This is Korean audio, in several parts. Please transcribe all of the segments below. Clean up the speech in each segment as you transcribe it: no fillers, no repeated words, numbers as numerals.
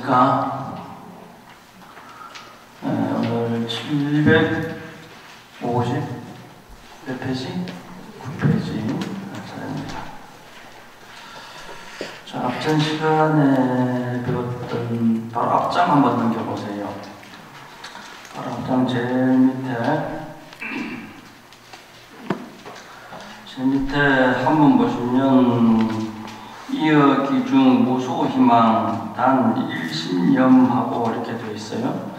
계십니까? 오늘 750 몇 페이지? 9페이지 차례입니다. 자, 앞전 시간에 배웠던 바로 앞장 한번 넘겨보세요. 바로 앞장 제일 밑에 한번 보시면 이어기 중 무소 희망 단 일신념하고 이렇게 되어 있어요.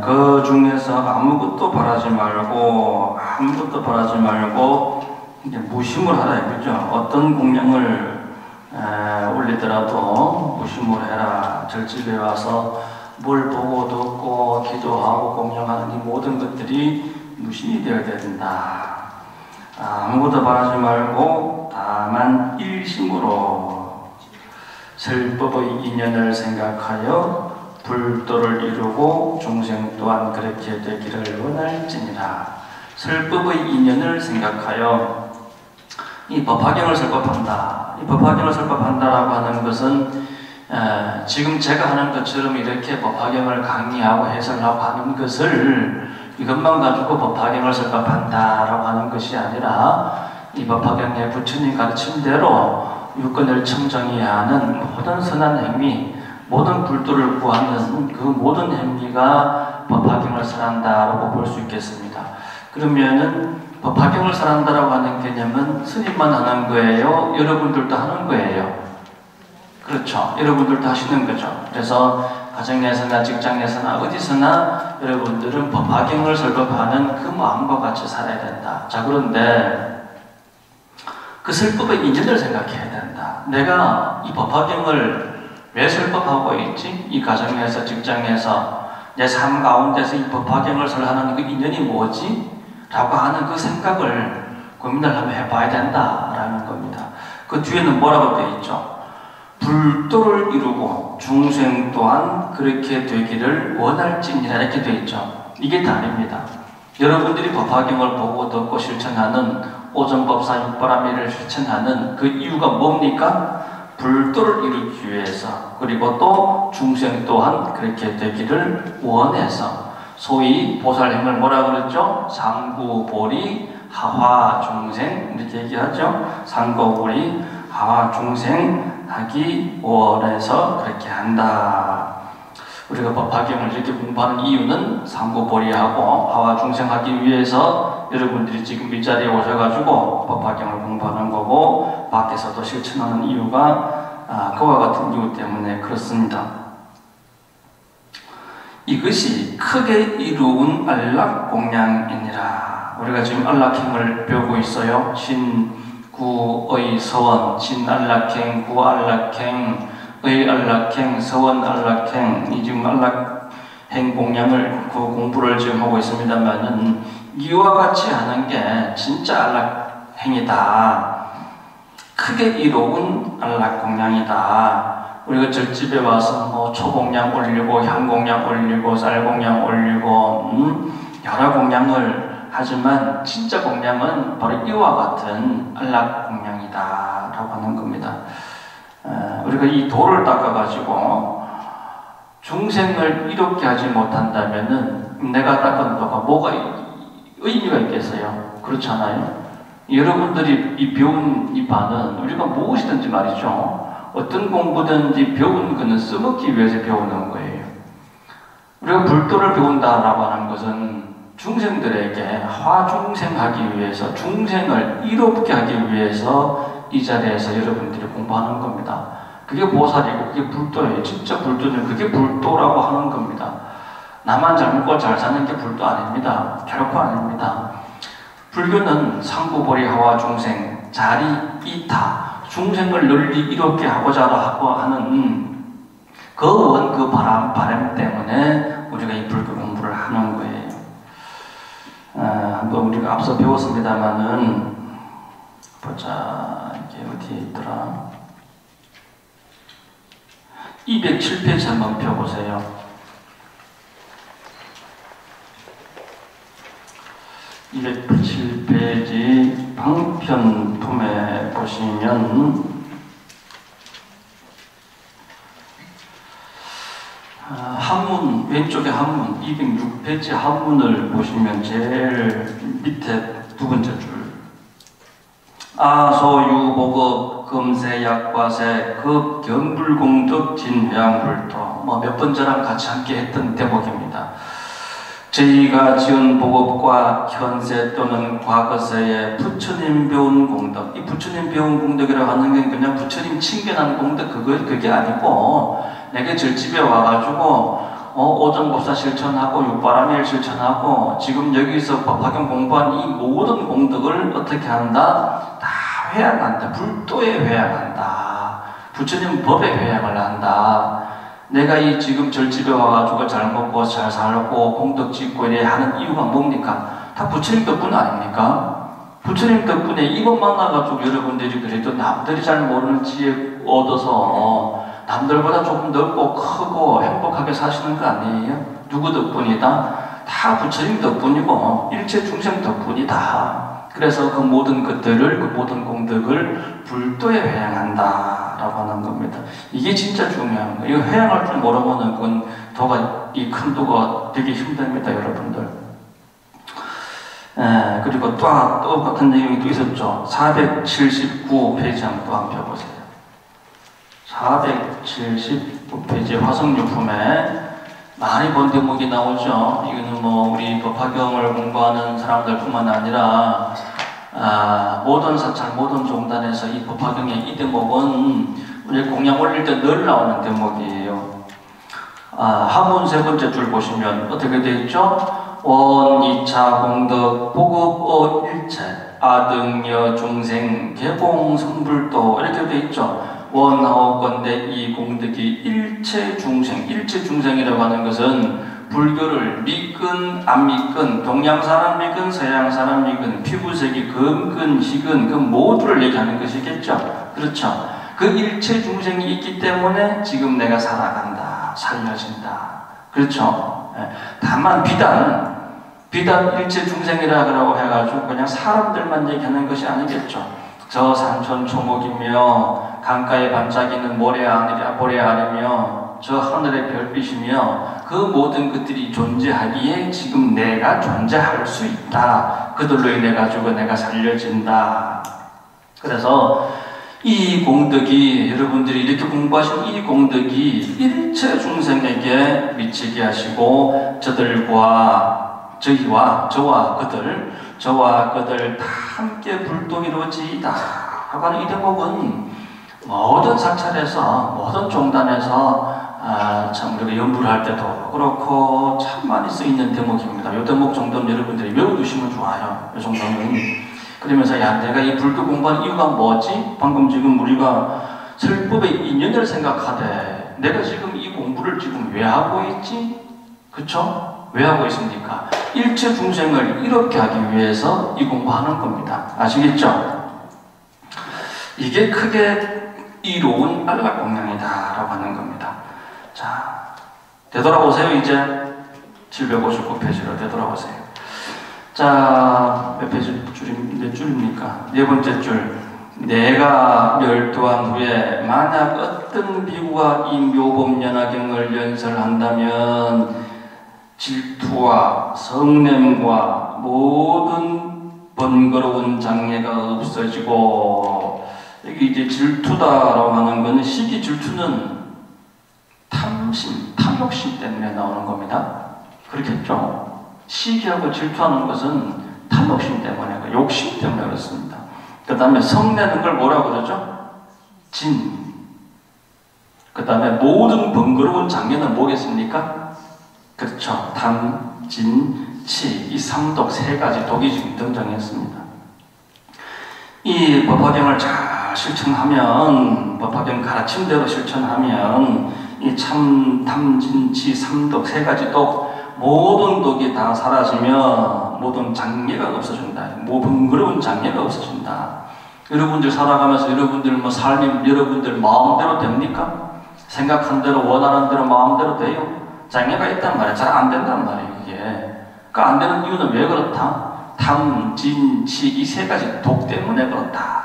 그 중에서 아무것도 바라지 말고 이제 무심을 하라 이거죠. 어떤 공양을 올리더라도 무심을 해라. 절집에 와서 뭘 보고 듣고 기도하고 공양하는 이 모든 것들이 무심이 되어야 된다. 아무것도 바라지 말고 다만 일심으로 설법의 인연을 생각하여 불도를 이루고 중생 또한 그렇게 되기를 원할지니라. 설법의 인연을 생각하여 이 법화경을 설법한다. 이 법화경을 설법한다라고 하는 것은 지금 제가 하는 것처럼 이렇게 법화경을 강의하고 해설하고 하는 것을 이것만 가지고 법화경을 설법한다라고 하는 것이 아니라 이 법화경에 부처님 가르침대로 육건을 청정해야 하는 모든 선한 행위, 모든 불도를 구하는 그 모든 행위가 법화경을 설한다라고 볼 수 있겠습니다. 그러면은 법화경을 설한다라고 하는 개념은 스님만 하는 거예요? 여러분들도 하는 거예요? 그렇죠. 여러분들도 하시는 거죠. 그래서 가정에서나 직장에서나 어디서나 여러분들은 법화경을 설법하는 그 마음과 같이 살아야 된다. 자, 그런데 그 설법의 인연을 생각해야 된다. 내가 이 법화경을 왜 설법하고 있지? 이 가정에서 직장에서 내 삶 가운데서 이 법화경을 설하는 그 인연이 뭐지? 라고 하는 그 생각을 고민을 한번 해봐야 된다라는 겁니다. 그 뒤에는 뭐라고 되어 있죠? 불도를 이루고 중생 또한 그렇게 되기를 원할지니라 이렇게 되어 있죠. 이게 다릅니다. 여러분들이 법화경을 보고 듣고 실천하는 오전법사 육바라밀을 실천하는 그 이유가 뭡니까? 불도를 이루기 위해서, 그리고 또 중생 또한 그렇게 되기를 원해서, 소위 보살행을 뭐라 그랬죠? 상구보리 하화중생 이렇게 얘기하죠. 상구보리 하화중생 하기 원해서 그렇게 한다. 우리가 법화경을 이렇게 공부하는 이유는 상구보리하고 하화중생하기 위해서 여러분들이 지금 이 자리에 오셔가지고 법화경을 공부하는 거고, 밖에서도 실천하는 이유가 그와 같은 이유 때문에 그렇습니다. 이것이 크게 이루은 안락공양이니라. 우리가 지금 안락행을 배우고 있어요. 구의 서원, 진안락행, 구안락행, 의안락행, 서원안락행, 이 지금 안락행 공양을 그 공부를 지금 하고 있습니다만은 이와 같이 하는 게 진짜 안락행이다. 크게 이로운 안락공양이다. 우리가 절집에 와서 뭐 초공양 올리고 향공양 올리고 쌀공양 올리고 여러 공양을 하지만 진짜 공양은 바로 이와 같은 안락공양이다 라고 하는 겁니다. 우리가 이 도를 닦아가지고 중생을 이롭게 하지 못한다면은 내가 닦은 도가 뭐가 의미가 있겠어요? 그렇잖아요. 여러분들이 이 배운 이 바는 우리가 무엇이든지 말이죠. 어떤 공부든지 배운 것은 써먹기 위해서 배우는 거예요. 우리가 불도를 배운다라고 하는 것은 중생들에게 화중생하기 위해서, 중생을 이롭게 하기 위해서 이 자리에서 여러분들이 공부하는 겁니다. 그게 보살이고 그게 불도예요. 진짜 불도는 그게 불도라고 하는 겁니다. 나만 잘 먹고 잘 사는 게 불도 아닙니다. 결코 아닙니다. 불교는 상구보리 하화중생, 자리 이타, 중생을 널리 이롭게 하고자 하는 그 원, 그 바람 때문에 우리가 이 불교 공부를 하는 거예요. 한번 우리가 앞서 배웠습니다만은, 보자, 이게 어디에 있더라? 207페이지 한번 펴보세요. 207페이지 방편품에 보시면 한문, 206페이지 한문을 보시면 제일 밑에 두 번째 줄. 아소유보급 금세약과세 급경불공덕 진회양불토. 뭐 몇 번째랑 같이 함께 했던 대목입니다. 저희가 지은 보급과 현세 또는 과거세의 부처님 배운 공덕, 이 부처님 배운 공덕이라고 하는 게 그냥 부처님 칭견한 공덕 그게 아니고 내가 절집에 와가지고 오전법사 실천하고 육바라밀 실천하고 지금 여기서 법화경 공부한 이 모든 공덕을 어떻게 한다? 다 회양한다. 불도에 회양한다. 부처님 법에 회양을 한다. 내가 이 지금 절집에 와가지고 잘 먹고 잘 살고 공덕 짓고 이래 하는 이유가 뭡니까? 다 부처님 덕분 아닙니까? 부처님 덕분에 이번 만나가지고 여러분들이 그래도 남들이 잘 모르는 지혜 얻어서 남들보다 조금 넓고 크고 행복하게 사시는 거 아니에요? 누구 덕분이다? 다 부처님 덕분이고 일체 중생 덕분이다. 그래서 그 모든 것들을, 그 모든 공덕을 불도에 회양한다 라고 하는 겁니다. 이게 진짜 중요한 거예요. 이거 회양할 줄 모르면 그건 도가, 이 큰 도가 되게 힘듭니다, 여러분들. 그리고 또 같은 내용이 또 있었죠. 479페이지 한번 또 한번 펴보세요. 479페이지 화성유품에 많이 본 대목이 나오죠. 이거는 뭐 우리 법화경을 공부하는 사람들뿐만 아니라 모든 사찰, 모든 종단에서 이 법화경의 이 대목은 우리 공양 올릴 때 늘 나오는 대목이에요. 한문 세 번째 줄 보시면 어떻게 되어 있죠? 원, 이차, 공덕, 보급, 일체, 아등여, 중생, 개공, 성불도 이렇게 되어 있죠. 원하오건대 이 공덕이 일체 중생, 일체 중생이라고 하는 것은 불교를 믿건 안 믿건, 동양 사람 믿건 서양 사람 믿건, 피부색이 검건 희건 그 모두를 얘기하는 것이겠죠. 그렇죠. 그 일체 중생이 있기 때문에 지금 내가 살아간다, 살려진다. 그렇죠. 다만 비단 일체 중생이라고 해가지고 그냥 사람들만 얘기하는 것이 아니겠죠. 저 산천 초목이며 강가에 반짝이는 모래 아래며 저 하늘의 별빛이며 그 모든 것들이 존재하기에 지금 내가 존재할 수 있다. 그들로 인해 가지고 내가 살려진다. 그래서 이 공덕이 여러분들이 이렇게 공부하신 이 공덕이 일체 중생에게 미치게 하시고 저와 그들 다 함께 불도 이루어지이다 하고 하는 이 대목은 모든 사찰에서 모든 종단에서 참 우리가 연구를 할 때도 그렇고 참 많이 쓰이는 대목입니다. 이 대목 정도는 여러분들이 외워두시면 좋아요. 이 정도는. 그러면서 야 내가 이 불교 공부한 이유가 뭐지? 방금 지금 우리가 설법의 인연을 생각하되 내가 지금 이 공부를 지금 왜 하고 있지? 그쵸? 왜 하고 있습니까? 일체 중생을 이롭게 하기 위해서 이 공부하는 겁니다. 아시겠죠? 이게 크게 이로운 안락공양이다 라고 하는 겁니다. 자, 되돌아보세요. 이제 759페이지로 되돌아보세요. 자, 몇 페이지 몇 줄입니까? 네 번째 줄. 내가 멸도한 후에 만약 어떤 비구가 이 묘법연화경을 연설한다면 질투와 성냄과 모든 번거로운 장애가 없어지고, 여기 이제 질투다라고 하는 것은 시기 질투는 탐욕심 때문에 나오는 겁니다. 그렇겠죠? 시기하고 질투하는 것은 탐욕심 때문에, 욕심 때문에 그렇습니다. 그 다음에 성내는 걸 뭐라고 그러죠? 진. 그 다음에 모든 번거로운 장애는 뭐겠습니까? 그렇죠. 탐, 진, 치. 이 삼독 세 가지 독이 지금 등장했습니다. 이 법화경을 잘 실천하면, 법화경 가르침대로 실천하면 이 참, 탐, 진, 치, 삼독 세 가지 독 모든 독이 다 사라지며 모든 장애가 없어진다. 번거로운 장애가 없어진다. 여러분들 살아가면서 여러분들 삶이 여러분들 마음대로 됩니까? 생각한 대로 원하는 대로 마음대로 돼요? 장애가 있단 말이에요. 잘 안 된단 말이에요. 이게. 그러니까 안 되는 이유는 왜 그렇다? 탐, 진, 치 이 세 가지 독 때문에 그렇다.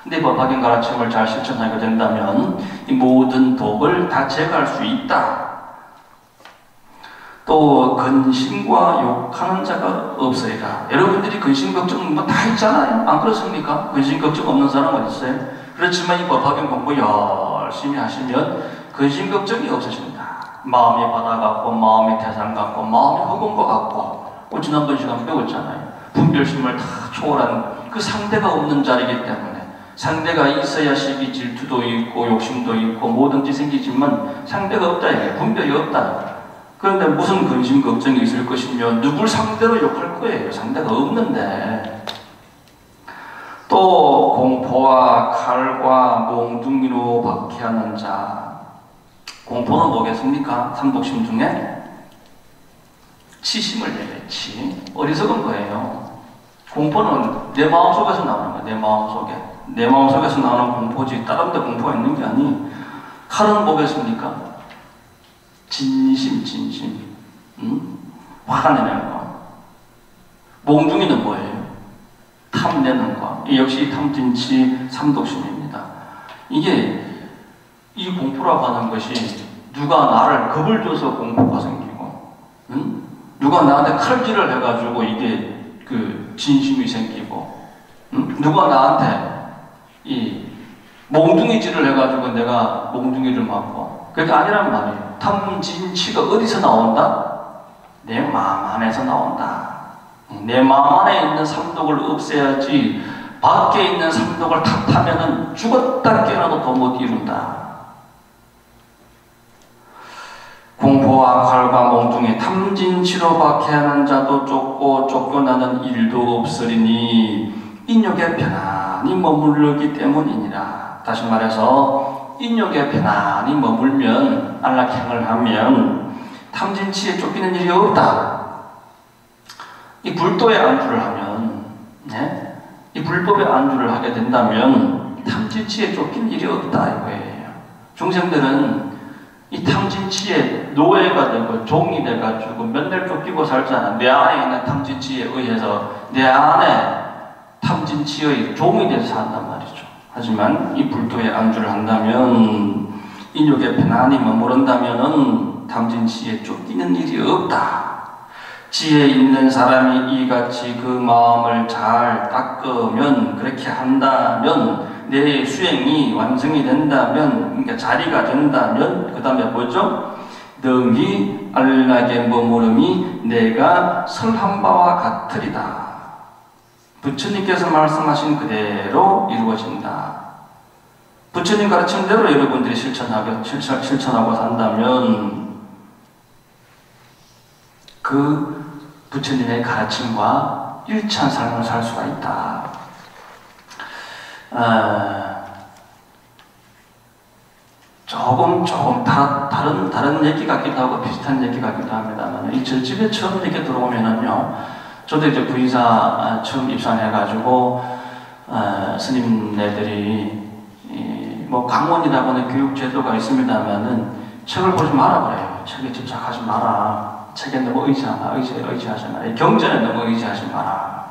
근데 법화경 가르침을 잘 실천하게 된다면 이 모든 독을 다 제거할 수 있다. 또 근심과 욕하는 자가 없으리라. 여러분들이 근심 걱정 뭐 다 있잖아요. 안 그렇습니까? 근심 걱정 없는 사람 어디 있어요? 그렇지만 이 법화경 공부 열심히 하시면 근심 걱정이 없으십니다. 마음이 바다 같고 마음이 태산 같고 마음이 허공과 같고 지난번 시간 배웠잖아요. 분별심을 다 초월한 그 상대가 없는 자리이기 때문에 상대가 있어야 시기 질투도 있고 욕심도 있고 뭐든지 생기지만 상대가 없다 이게 분별이 없다. 그런데 무슨 근심 걱정이 있을 것이며 누굴 상대로 욕할 거예요. 상대가 없는데. 또 공포와 칼과 몽둥이로 박해하는 자. 공포는 뭐겠습니까? 삼독심 중에 치심을 내래. 치. 어리석은 거예요. 공포는 내 마음속에서 나오는 거야. 내 마음속에. 내 마음속에서 나오는 공포지 다른 데 공포가 있는 게 아니. 칼은 뭐겠습니까? 진심. 화가 내는 거. 몽둥이는 뭐예요? 탐내는 거. 역시 탐진치 삼독심입니다. 이게 이 공포라고 하는 것이 누가 나를 겁을 줘서 공포가 생기고, 누가 나한테 칼질을 해가지고 이게 그 진심이 생기고, 누가 나한테 이 몽둥이질을 해가지고 내가 몽둥이를 맞고, 그게 아니란 말이에요. 탐진치가 어디서 나온다? 내 마음 안에서 나온다. 내 마음 안에 있는 삼독을 없애야지 밖에 있는 삼독을 탓하면은 죽었다 깨어나도 더 못 이룬다. 공포와 칼과 몽둥이 탐진치로 박해하는 자도 쫓고 쫓겨나는 일도 없으리니 인욕에 편안히 머무르기 때문이니라. 다시 말해서 인욕에 편안히 머물면 안락행을 하면 탐진치에 쫓기는 일이 없다. 이 불도에 안주를 하면, 이 불법에 안주를 하게 된다면 탐진치에 쫓기는 일이 없다 이거예요. 중생들은 이 탐진치에 노예가 되고 종이 돼가지고 맨날 쫓기고 살잖아. 내 안에 있는 탐진치에 의해서 내 안에 탐진치의 종이 돼서 산단 말이죠. 하지만 이 불도에 안주를 한다면 인욕에 편안히 머무른다면은 탐진치에 쫓기는 일이 없다. 지혜 있는 사람이 이같이 그 마음을 잘 닦으면, 그렇게 한다면, 내 수행이 완성이 된다면, 그러니까 자리가 된다면, 그 다음에 뭐죠? 능히 안락에 머무름이 내가 설한 바와 같으리다. 부처님께서 말씀하신 그대로 이루어진다. 부처님 가르친 대로 여러분들이 실천하고 산다면 그 부처님의 가르침과 일치한 삶을 살 수가 있다. 조금 다른 얘기 같기도 하고 비슷한 얘기 같기도 합니다만, 이 절집에 처음 이렇게 들어오면은요, 저도 이제 부의사 처음 입산해가지고 스님네들이 뭐 강원이라고는 교육 제도가 있습니다만은 책을 보지 마라 그래요. 책에 집착하지 마라. 책에 너무 의지하지 마라. 경전에 너무 의지하지 마라.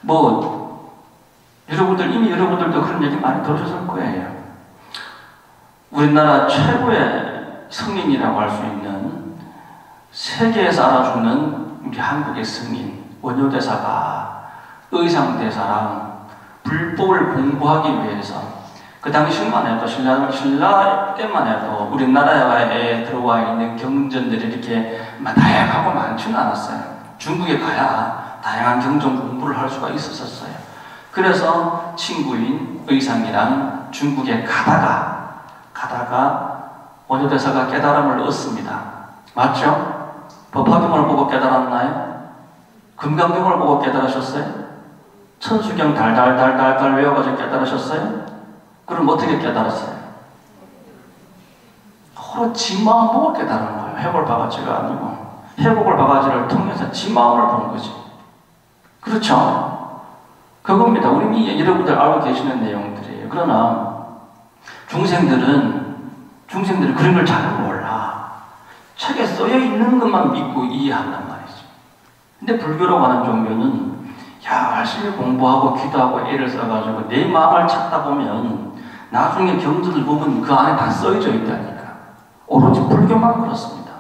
뭐 이미 여러분들도 그런 얘기 많이 들으셨을 거예요. 우리나라 최고의 성인이라고 할 수 있는, 세계에서 알아주는 우리 한국의 성인 원효대사가 의상대사랑 불법을 공부하기 위해서 그 당시만 해도 신라 때만 해도 우리나라에 들어와 있는 경전들이 이렇게 다양하고 많지는 않았어요. 중국에 가야 다양한 경전 공부를 할 수가 있었어요. 그래서 친구인 의상이랑 중국에 가다가 원효대사가 깨달음을 얻습니다. 맞죠? 법화경을 보고 깨달았나요? 금강경을 보고 깨달으셨어요? 천수경 달달달달 외워가지고 깨달으셨어요? 그럼 어떻게 깨달았어요? 서로 지 마음 보고 깨달은 거예요. 해골 바가지가 아니고. 해골 바가지를 통해서 지 마음을 본 거지. 그렇죠? 그겁니다. 우리 여러분들 알고 계시는 내용들이에요. 그러나 중생들은 그런 걸 잘 몰라. 책에 써여 있는 것만 믿고 이해한단 말이죠. 근데 불교라고 하는 종교는 열심히 공부하고 기도하고 애를 써가지고 내 마음을 찾다 보면 나중에 경전을 보면 그 안에 다 써져 있다니까. 오로지 불교만 그렇습니다.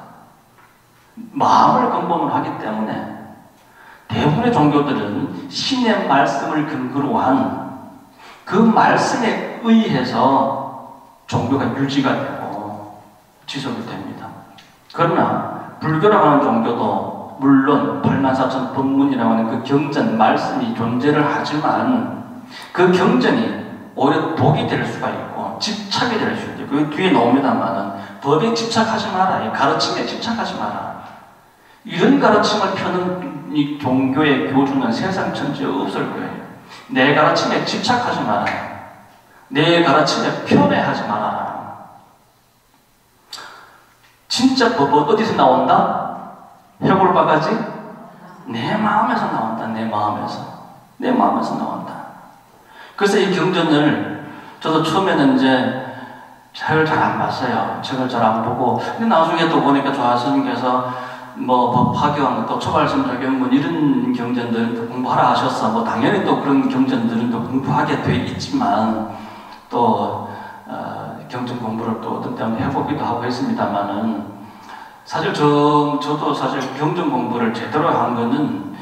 마음을 근본으로 하기 때문에 대부분의 종교들은 신의 말씀을 근거로 한 그 말씀에 의해서 종교가 유지가 되고 지속이 됩니다. 그러나 불교라고 하는 종교도 물론 84,000 법문이라고 하는 그 경전 말씀이 존재를 하지만 그 경전이 오히려 독이 될 수가 있고 집착이 될 수도 있고 그 뒤에 나옵니다만은 법에 집착하지 마라, 이 가르침에 집착하지 마라. 이런 가르침을 펴는 이 종교의 교주는 세상 전체에 없을 거예요. 내 가르침에 집착하지 마라. 내 가르침에 편애하지 말아라. 진짜 법은 어디서 나온다? 해골바가지? 내 마음에서 나온다. 내 마음에서. 내 마음에서 나온다. 그래서 이 경전을 저도 처음에는 이제 책을 잘 안 봤어요. 책을 잘 안 보고 근데 나중에 또 보니까 조화스님께서 뭐 법화경 또 초발심자경문 이런 경전들은 공부하라 하셨어. 뭐 당연히 또 그런 경전들은 또 공부하게 돼 있지만 또 경전 공부를 또 어떤 때는 해보기도 하고 했습니다만은 사실 저도 사실 경전 공부를 제대로 한 거는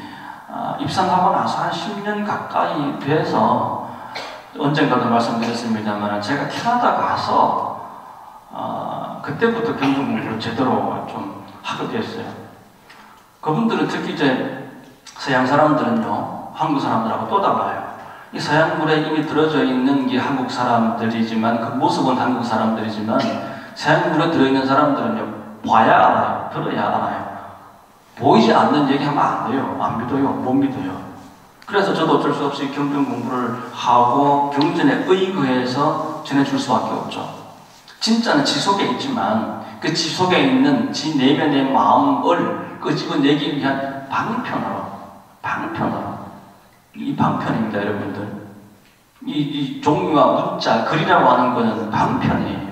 입산하고 나서 한 10년 가까이 돼서 언젠가도 말씀드렸습니다만 제가 캐나다 가서 그때부터 경전 공부를 제대로 좀 하게 됐어요. 그분들은 특히 이제 서양 사람들은요, 한국 사람들하고 또 달라요. 이 서양물에 이미 들어져 있는 게 한국 사람들이지만 그 모습은 한국 사람들이지만 서양물에 들어있는 사람들은요, 봐야 알아요, 들어야 알아요. 보이지 않는 얘기하면 안 돼요. 안 믿어요, 못 믿어요. 그래서 저도 어쩔 수 없이 경전 공부를 하고 경전에 의거해서 전해줄 수밖에 없죠. 진짜는 지 속에 있지만 그 지 속에 있는 지 내면의 마음을 끄집어내기 위한 방편으로 이 방편입니다, 여러분들. 이 종류와 문자, 글이라고 하는 것은 방편이에요.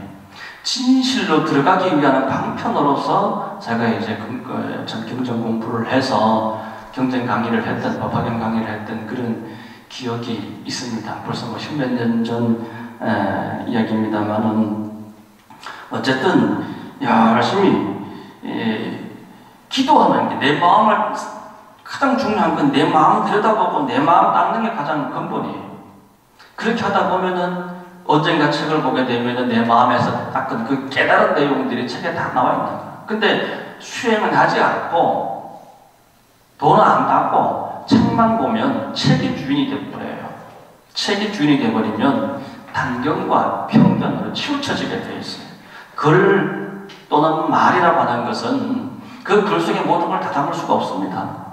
진실로 들어가기 위한 방편으로서 제가 이제 경전 공부를 해서 경전 강의를 했던, 법화경 강의를 했던 그런 기억이 있습니다. 벌써 뭐 십몇 년 전 이야기입니다만은 어쨌든 열심히 기도하는 게 내 마음을 가장 중요한 건 내 마음 들여다보고 내 마음 닦는 게 가장 근본이에요. 그렇게 하다 보면은 언젠가 책을 보게 되면은 내 마음에서 닦은 그 깨달은 내용들이 책에 다 나와 있는 거예요. 근데 수행은 하지 않고 돈은 안 닦고 책만 보면 책이 주인이 되어버려요. 책이 주인이 되어버리면 단견과 편견으로 치우쳐지게 되어 있어요. 글 또는 말이라고 하는 것은 그 글 속에 모든 걸 다 담을 수가 없습니다.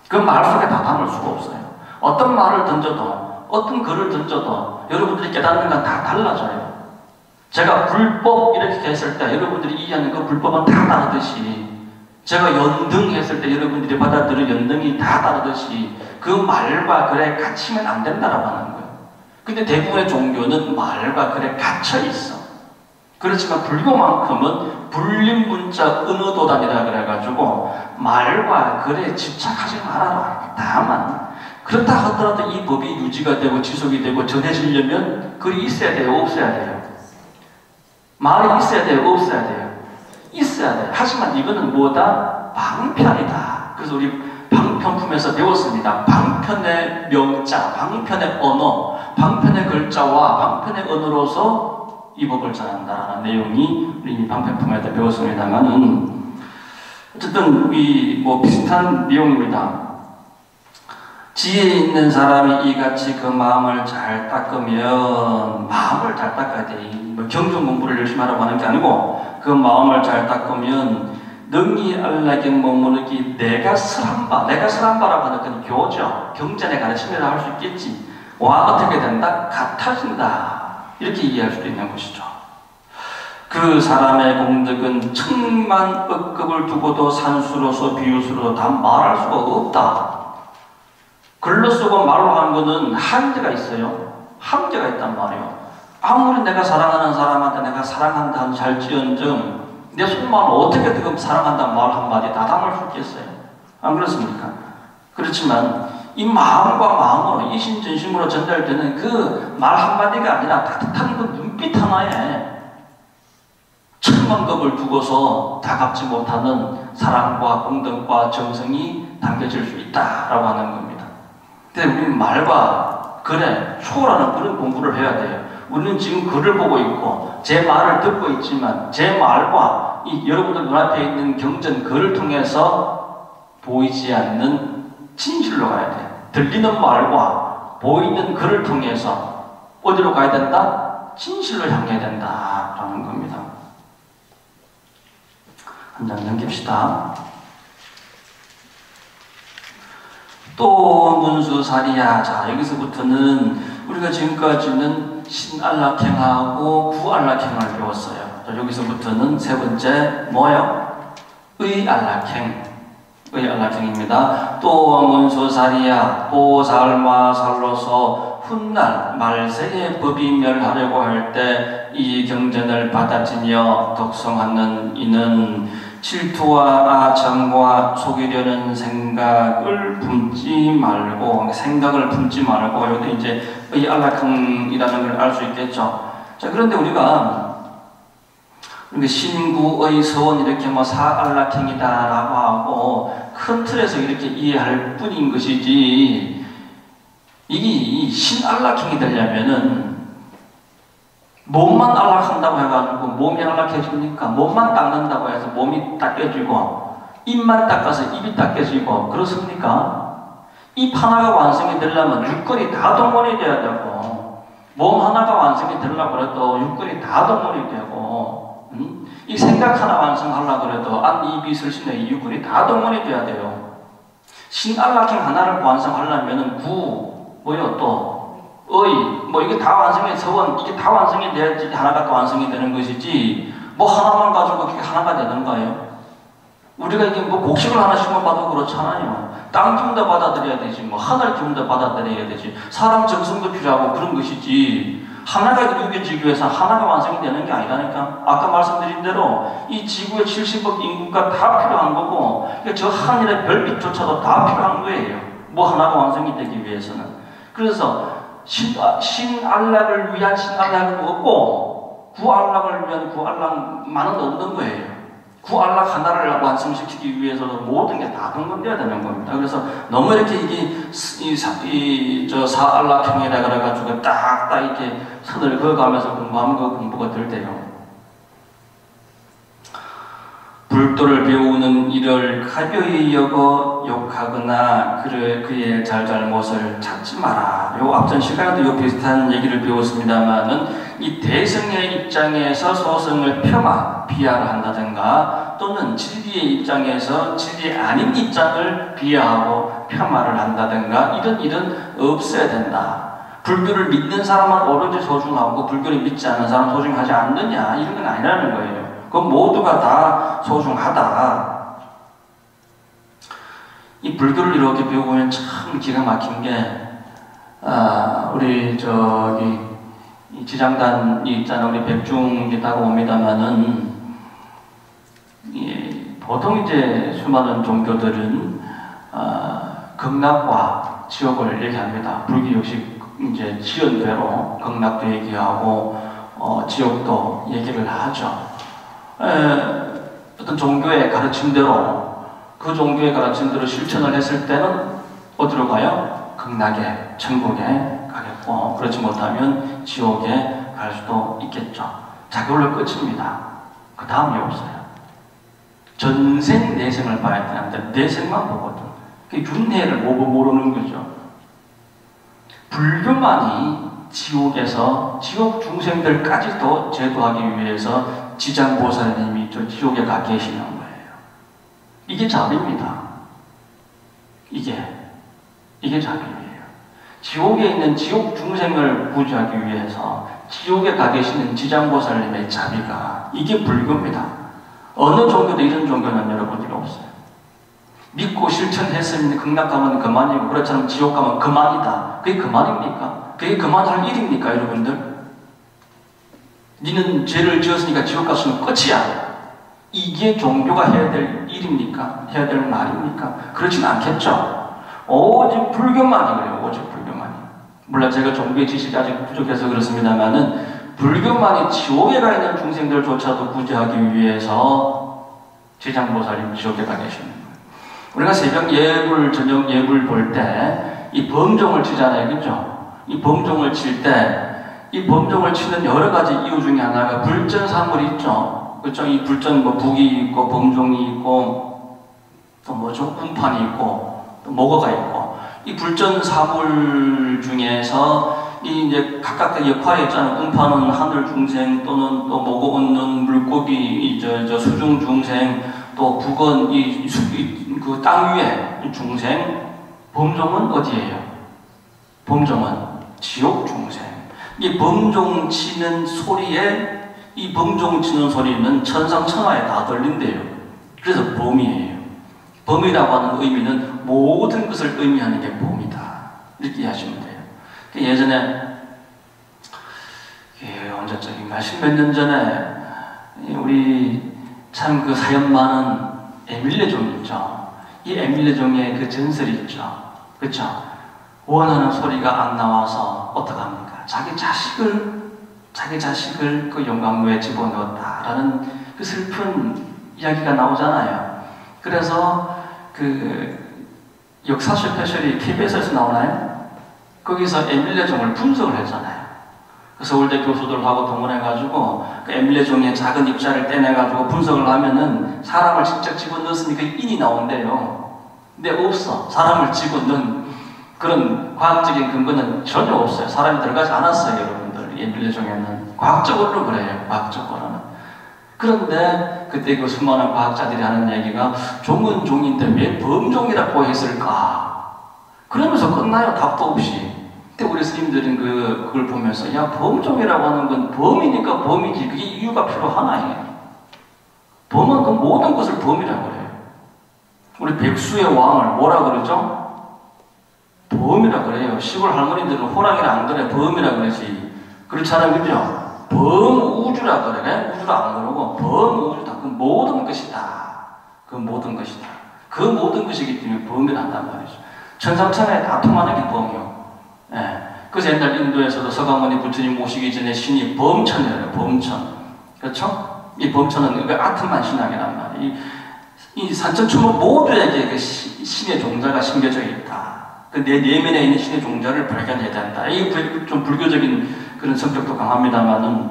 그 말 속에 다 담을 수가 없어요. 어떤 말을 던져도 어떤 글을 던져도 여러분들이 깨닫는 건 다 달라져요. 제가 불법 이렇게 했을 때 여러분들이 이해하는 그 불법은 다 다르듯이 제가 연등 했을 때 여러분들이 받아들일 연등이 다 다르듯이 그 말과 글에 갇히면 안 된다라고 하는 거예요. 근데 대부분의 종교는 말과 글에 갇혀 있어. 그렇지만 불교만큼은 불림문자 은어도단이라 그래가지고 말과 글에 집착하지 말아라. 다만 그렇다 하더라도 이 법이 유지가 되고 지속이 되고 전해지려면 글이 있어야 돼요? 없어야 돼요? 말이 있어야 돼요? 없어야 돼요? 있어야 돼요. 하지만 이거는 뭐다? 방편이다. 그래서 우리 방편품에서 배웠습니다. 방편의 명자, 방편의 언어, 방편의 글자와 방편의 언어로서 이 법을 전한다라는 내용이 우리 방편품에서 배웠습니다만은 어쨌든 뭐 비슷한 내용입니다. 지혜 있는 사람이 이같이 그 마음을 잘 닦으면 마음을 잘 닦아야 돼. 뭐 경전 공부를 열심히 하라고 하는 게 아니고 그 마음을 잘 닦으면 능히 알라기 머무르기 내가 설한바라고 하는 건 교죠. 경전의 가르침이라 할 수 있겠지. 와 어떻게 된다? 같아진다. 이렇게 이해할 수도 있는 것이죠. 그 사람의 공덕은 천만 억급을 두고도 산수로서 비유수로서 다 말할 수가 없다. 글로 쓰고 말로 하는 것은 한계가 있어요. 한계가 있단 말이에요. 아무리 내가 사랑하는 사람한테 내가 사랑한다는 잘지언정 내 속마음을 어떻게 지금 사랑한다는 말 한마디 다 담을 수 있겠어요? 안 그렇습니까? 그렇지만 이 마음과 마음으로 이심전심으로 전달되는 그 말 한마디가 아니라 따뜻한 그 눈빛 하나에 천만 수천만 겁을 두고서 다 갚지 못하는 사랑과 공덕과 정성이 담겨질 수 있다라고 하는 겁니다. 근데 우리는 말과 글에 초월하는 그런 공부를 해야 돼요. 우리는 지금 글을 보고 있고 제 말을 듣고 있지만 제 말과 여러분들 눈앞에 있는 경전 글을 통해서 보이지 않는 진실로 가야 돼요. 들리는 말과 보이는 글을 통해서 어디로 가야 된다? 진실로 향해야 된다라는 겁니다. 한 장 넘깁시다. 또 문수사리야. 자, 여기서부터는 우리가 지금까지는 신안락행하고 구안락행을 배웠어요. 자, 여기서부터는 세 번째 뭐요? 의안락행. 의안락행입니다. 또 문수사리야. 보살마살로서 훗날 말세의 법이 멸하려고 할 때 이 경전을 받아지며 독성하는 이는 질투와 정과 속이려는 생각을 품지 말고, 여기 이제 이 안락행이라는 걸 알 수 있겠죠. 자, 그런데 우리가 신구의 서원 이렇게 뭐 사안락행이다라고 하고 큰 틀에서 이렇게 이해할 뿐인 것이지, 이게 신안락행이 되려면은 몸만 안락한다고 해가지고 몸이 안락해집니까? 몸만 닦는다고 해서 몸이 닦여지고 입만 닦아서 입이 닦여지고 그렇습니까? 입 하나가 완성이 되려면 육근이 다 동원이 돼야 되고, 몸 하나가 완성이 되려고 해도 육근이 다 동원이 되고, 이 생각 하나 완성하려고 해도 안, 입이, 설신의 이 육근이 다 동원이 돼야 돼요. 신안락행 하나를 완성하려면은 이게 다 완성이, 서원, 이게 다 완성이 돼야지 하나가 또 완성이 되는 것이지, 뭐 하나만 가지고 그게 하나가 되는 거예요. 우리가 이게 뭐 곡식을 하나씩만 봐도 그렇잖아요. 땅 기운도 받아들여야 되지, 뭐 하늘 기운도 받아들여야 되지, 사람 정성도 필요하고 그런 것이지, 하나가 이루어지기 위해서 하나가 완성이 되는 게 아니라니까. 아까 말씀드린 대로 이 지구의 70억 인구가 다 필요한 거고, 저 하늘의 별빛조차도 다 필요한 거예요. 뭐 하나가 완성이 되기 위해서는. 그래서 신안락을 위한 신안락은 없고 구안락을 위한 구안락만은 없는 거예요. 구안락 하나를 완성시키기 위해서도 모든 게 다 동원돼야 되는 겁니다. 그래서 너무 이렇게 사안락형이라 그래가지고 딱딱 이렇게 선을 그어가면서 공부하면 그 공부가 덜 돼요. 불도를 배우는 이를 가벼이 여겨 욕하거나 그의 잘잘못을 찾지 마라. 요 앞전 시간에도 요 비슷한 얘기를 배웠습니다만은 이 대승의 입장에서 소승을 비하를 한다든가, 또는 진리의 입장에서 진리 아닌 입장을 비하하고 폄하를 한다든가, 이런 일은 없어야 된다. 불교를 믿는 사람만 오로지 소중하고 불교를 믿지 않는 사람 소중하지 않느냐, 이런 건 아니라는 거예요. 그건 모두가 다 소중하다. 이 불교를 이렇게 배우면 참 기가 막힌 게, 우리 이 지장단이 있잖아, 우리 백중이 다가 옵니다만은, 보통 이제 수많은 종교들은 극락과 지옥을 얘기합니다. 불교 역시 이제 지연대로 극락도 얘기하고 지옥도 얘기를 하죠. 어떤 종교의 가르침대로, 그 종교의 가르침대로 실천을 했을 때는 어디로 가요? 극락에, 천국에 가겠고, 그렇지 못하면 지옥에 갈 수도 있겠죠. 자, 그걸로 끝입니다. 그 다음이 없어요. 전생 내생을 봐야 되는데 내생만 보거든. 그게 윤회를 모르는 거죠. 불교만이 지옥에서 지옥 중생들까지도 제도하기 위해서 지장보살님이 저 지옥에 가 계시는 거예요. 이게 자비입니다. 이게 자비예요. 지옥에 있는 지옥 중생을 구제하기 위해서 지옥에 가 계시는 지장보살님의 자비가, 이게 불교입니다. 어느 종교도 이런 종교는 여러분들이 없어요. 믿고 실천했으면 극락 가면 그만이고, 그렇잖아요. 지옥 가면 그만이다. 그게 그만입니까? 그게 그만할 일입니까, 여러분들? 니는 죄를 지었으니까 지옥 갔으면 끝이야. 이게 종교가 해야 될 일입니까? 해야 될 말입니까? 그렇진 않겠죠. 오직 불교만이 그래요. 오직 불교만이. 물론 제가 종교의 지식이 아직 부족해서 그렇습니다만은, 불교만이 지옥에 가 있는 중생들조차도 구제하기 위해서 지장보살님 지옥에 가 계시는 거예요. 우리가 새벽 예불, 저녁 예불 볼 때 이 범종을 치잖아요. 그죠? 이 범종을 칠 때, 이 범종을 치는 여러 가지 이유 중에 하나가 불전사물이 있죠. 그죠? 이 불전, 뭐, 북이 있고, 범종이 있고, 또 뭐죠? 운판이 있고, 또 모거가 있고, 이 불전사물 중에서 이 이제 각각 역할이 있잖아요. 운판은 하늘 중생, 또는 또 모거 얻는 물고기, 수중 중생, 또 북은 그 땅 위에 중생, 범종은 어디예요? 범종은 지옥 중생. 이 범종 치는 소리에, 이 범종 치는 소리는 천상천하에 다 들린대요. 그래서 범이에요. 범이라고 하는 의미는 모든 것을 의미하는 게 범이다. 이렇게 이해하시면 돼요. 예전에, 언제적인가, 10몇 년 전에, 우리 참 그 사연 많은 에밀레종 있죠. 이 에밀레종의 그 전설이 있죠. 그렇죠? 원하는 소리가 안 나와서 어떡합니까? 자기 자식을 그 용광로에 집어넣었다라는 그 슬픈 이야기가 나오잖아요. 그래서 그 역사쇼 스페셜이 KBS에서 나오나요? 거기서 에밀레종을 분석을 했잖아요. 서울대 교수들하고 동원해가지고 그 에밀레종의 작은 입자를 떼내가지고 분석을 하면은 사람을 직접 집어넣었으니까 인이 나온대요. 근데 없어. 사람을 집어넣은 그런 과학적인 근거는 전혀 없어요. 사람이 들어가지 않았어요, 여러분들. 에밀레종에는. 과학적으로는 그래요. 과학적으로는. 그런데 그때 그 수많은 과학자들이 하는 얘기가 종은 종인데 왜 범종이라고 했을까? 그러면서 끝나요. 답도 없이. 근데 우리 스님들은 그걸 보면서 야, 범종이라고 하는 건 범이니까 범이지. 그게 이유가 필요하나? 범은 그 모든 것을 범이라고 그래요. 우리 백수의 왕을 뭐라 그러죠? 범이라 그래요. 시골 할머니들은 호랑이를 안 그래. 범이라 그러지. 그렇잖아요. 그죠? 범우주라 그래. 우주라 안 그러고 범우주다. 그 모든 것이다. 그 모든 것이다. 그 모든 것이기 때문에 범이라 한단 말이죠. 천상천하에 다 통하는 게 범이요. 예. 그래서 옛날 인도에서도 서가모니 부처님 모시기 전에 신이 범천이래요. 범천. 그렇죠? 이 범천은 그 아트만 신앙이란 말이에요. 이 산천초목 모두에게 그 신의 종자가 심겨져 있다. 그 내 내면에 있는 신의 종자를 발견해야 된다. 이게 좀 불교적인 그런 성격도 강합니다만은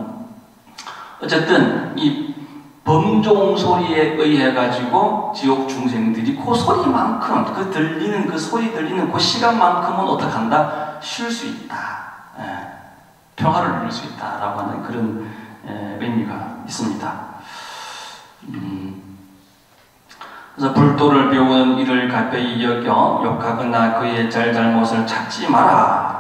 어쨌든 이 범종 소리에 의해 가지고 지옥 중생들이 그 소리만큼 그 들리는 그 소리 들리는 그 시간만큼은 어떻게 한다? 쉴 수 있다. 예. 평화를 누릴 수 있다라고 하는 그런 의미가 있습니다. 그래서 불도를 배우는 이를 갈배히 여겨 욕하거나 그의 잘잘못을 찾지 마라.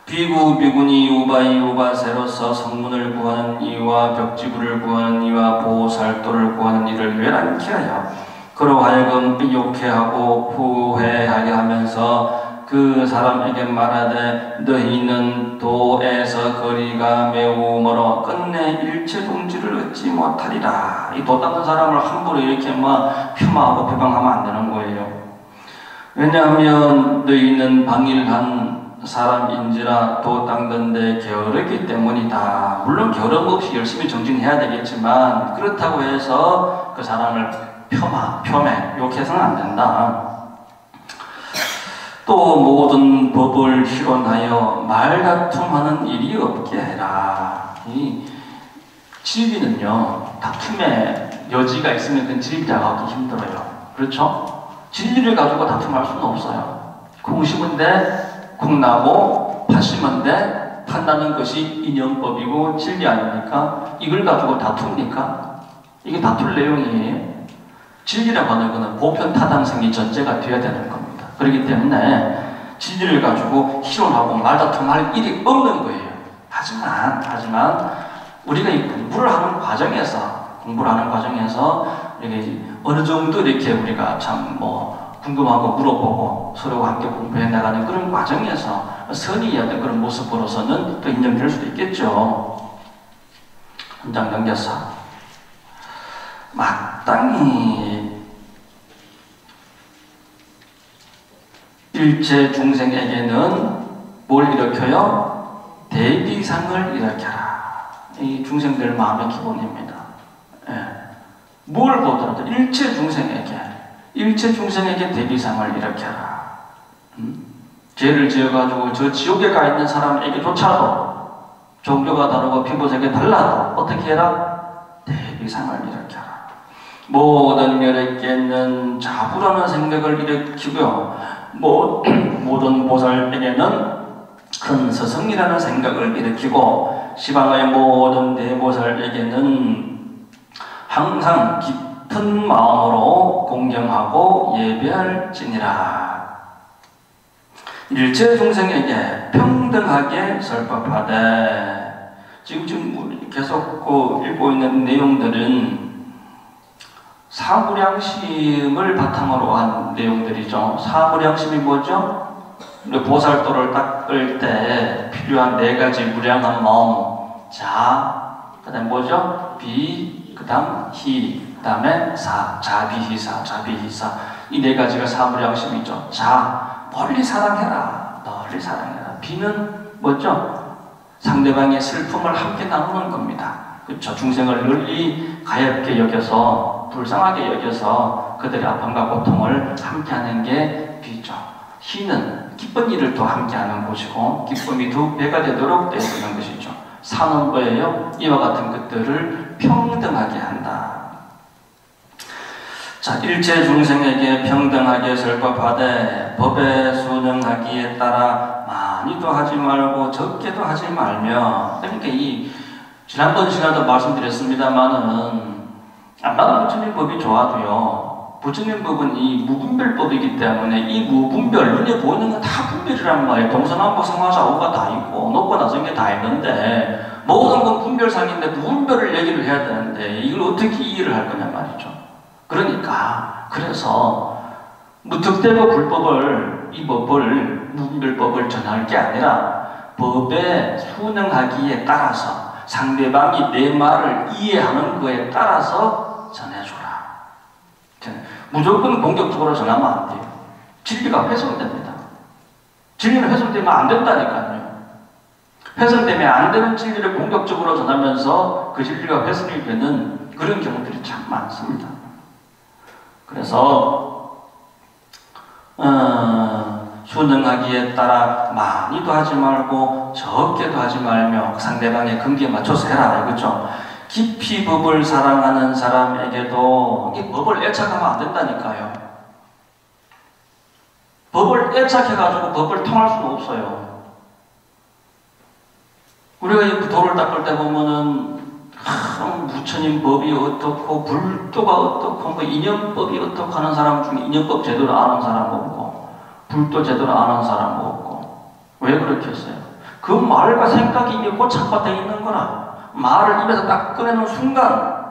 비구 비구니 우바이 우바세로서 성문을 구하는 이와 벽지부를 구하는 이와 보살도를 구하는 이를 외란케 하여 그로 하여금 욕해하고 후회하게 하면서 그 사람에게 말하되 너희는 도에서 거리가 매우 멀어 끝내 일체 동지를 얻지 못하리라. 이 도 닦는 사람을 함부로 이렇게 폄하하고 비방하면 안 되는 거예요. 왜냐하면 너희는 방일한 사람인지라 도 닦는 데 게으르기 때문이다. 물론 게으름 없이 열심히 정진해야 되겠지만 그렇다고 해서 그 사람을 폄해, 욕해서는 안 된다. 또 모든 법을 실현하여 말다툼하는 일이 없게 해라. 이 진리는요, 다툼의 여지가 있으면 그 진리라고 하기 힘들어요. 그렇죠? 진리를 가지고 다툼할 수는 없어요. 콩 심은데 콩 나고 팥 심은데 팥 나는 것이 인연법이고 진리 아닙니까? 이걸 가지고 다툽니까? 이게 다툴 내용이에요. 진리라고 하는 것은 보편타당성이 전제가 되어야 되는 겁니다. 그렇기 때문에 진리를 가지고 희론하고 말다툼할 일이 없는 거예요. 하지만 우리가 이 공부를 하는 과정에서 이렇게 어느 정도 이렇게 우리가 참 궁금하고 물어보고 서로 함께 공부해 나가는 그런 과정에서 선의 어떤 그런 모습으로서는 또 인정될 수도 있겠죠. 한 장 넘겨서 마땅히 일체 중생에게는 뭘 일으켜요? 대비상을 일으켜라. 이 중생들 마음의 기본입니다. 예. 뭘 보더라도 일체 중생에게 대비상을 일으켜라. 죄를 지어가지고 저 지옥에 가 있는 사람에게조차도 종교가 다르고 피부색이 달라도 어떻게 해라? 대비상을 일으켜라. 모든 멸에게는 자부라는 생각을 일으키고요. 모든 보살에게는 큰 스승이라는 생각을 일으키고 시방의 모든 대보살에게는 항상 깊은 마음으로 공경하고 예배할지니라. 일체 중생에게 평등하게 설법하되, 지금 계속 읽고 있는 내용들은 사무량심을 바탕으로 한 내용들이죠. 사무량심이 뭐죠? 우리 보살도를 닦을 때 필요한 4가지 무량한 마음, 자, 그 다음에 뭐죠? 비, 그 다음 희, 그 다음에 사, 자비희사, 자비희사. 이 4가지가 사무량심이죠. 자, 멀리 사랑해라. 널리 사랑해라. 비는 뭐죠? 상대방의 슬픔을 함께 나누는 겁니다. 그렇죠? 중생을 널리 가엽게 여겨서, 불쌍하게 여겨서 그들의 아픔과 고통을 함께하는 게 비죠. 희는 기쁜 일을 또 함께하는 곳이고, 기쁨이 2배가 되도록 되어주는 것이죠. 사는 거예요. 이와 같은 것들을 평등하게 한다. 자, 일체 중생에게 평등하게 설법하되 법에 순응하기에 따라 많이도 하지 말고 적게도 하지 말며. 그러니까 지난번 시간에도 말씀드렸습니다만은 나는 부처님 법이 좋아도요, 부처님 법은 이 무분별법이기 때문에 이 무분별, 눈에 보이는 건 다 분별이란 말이에요. 동서남북 상하좌우가 다 있고 높고 낮은 게 다 있는데 모든 건 분별상인데 무분별을 얘기를 해야 되는데 이걸 어떻게 이해를 할 거냐 말이죠. 그래서 무턱대고 불법을, 이 법을, 무분별법을 전할 게 아니라 법에 순응하기에 따라서 상대방이 내 말을 이해하는 거에 따라서 전해줘라. 무조건 공격적으로 전하면 안 돼요. 진리가 훼손됩니다. 진리는 훼손되면 안 된다니까요. 훼손되면 안 되는 진리를 공격적으로 전하면서 그 진리가 훼손이 되는 그런 경우들이 참 많습니다. 그래서 순응하기에 따라 많이도 하지 말고 적게도 하지 말며 상대방의 근기에 맞춰서 해라. 그렇죠? 깊이 법을 사랑하는 사람에게도 이 법을 애착하면 안 된다니까요. 법을 애착해가지고 법을 통할 수는 없어요. 우리가 이 도를 닦을 때 보면은 부처님 법이 어떻고 불도가 어떻고 뭐 인연법이 어떻고 하는 사람 중에 인연법 제대로 아는 사람 없고 불도 제대로 아는 사람 없고. 왜 그렇게 했어요? 그 말과 생각이 이게 고착밭에 있는 거라. 말을 입에서 딱 꺼내는 순간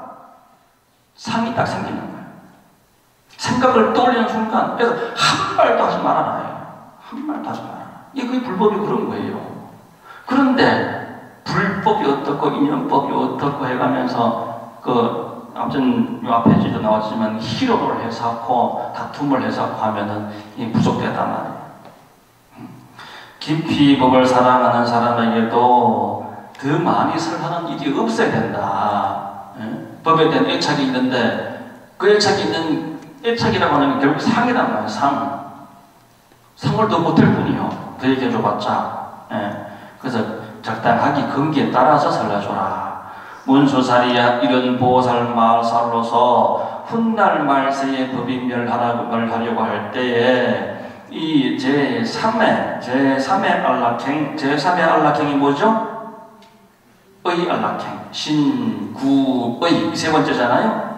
상이 딱 생기는 거예요. 생각을 떠올리는 순간. 그래서 한 말도 하지 말아라. 한 말도 하지 말아라. 이게 불법이 그런 거예요. 그런데 불법이 어떻고 인연법이 어떻고 해가면서 아무튼 요 앞에 지도 나왔지만 희로를 해서 다툼을 해서 하면은 이 부족되단 말이에요. 깊이 법을 사랑하는 사람에게도 더 많이 설하는 일이 없어야 된다. 법에 대한 애착이 있는데 그 애착이라고 하는 게 결국 상이란 말이에요. 상을 더 못할 뿐이요. 더 얘기해줘봤자. 그래서 적당하게 근기에 따라서 설라줘라. 문수살이야 이런 보살 마살로서 훗날 말세의 법이 멸하려고 할 때에 이 제3의 안락행이 뭐죠? 의 안락행, 신구의 3번째잖아요.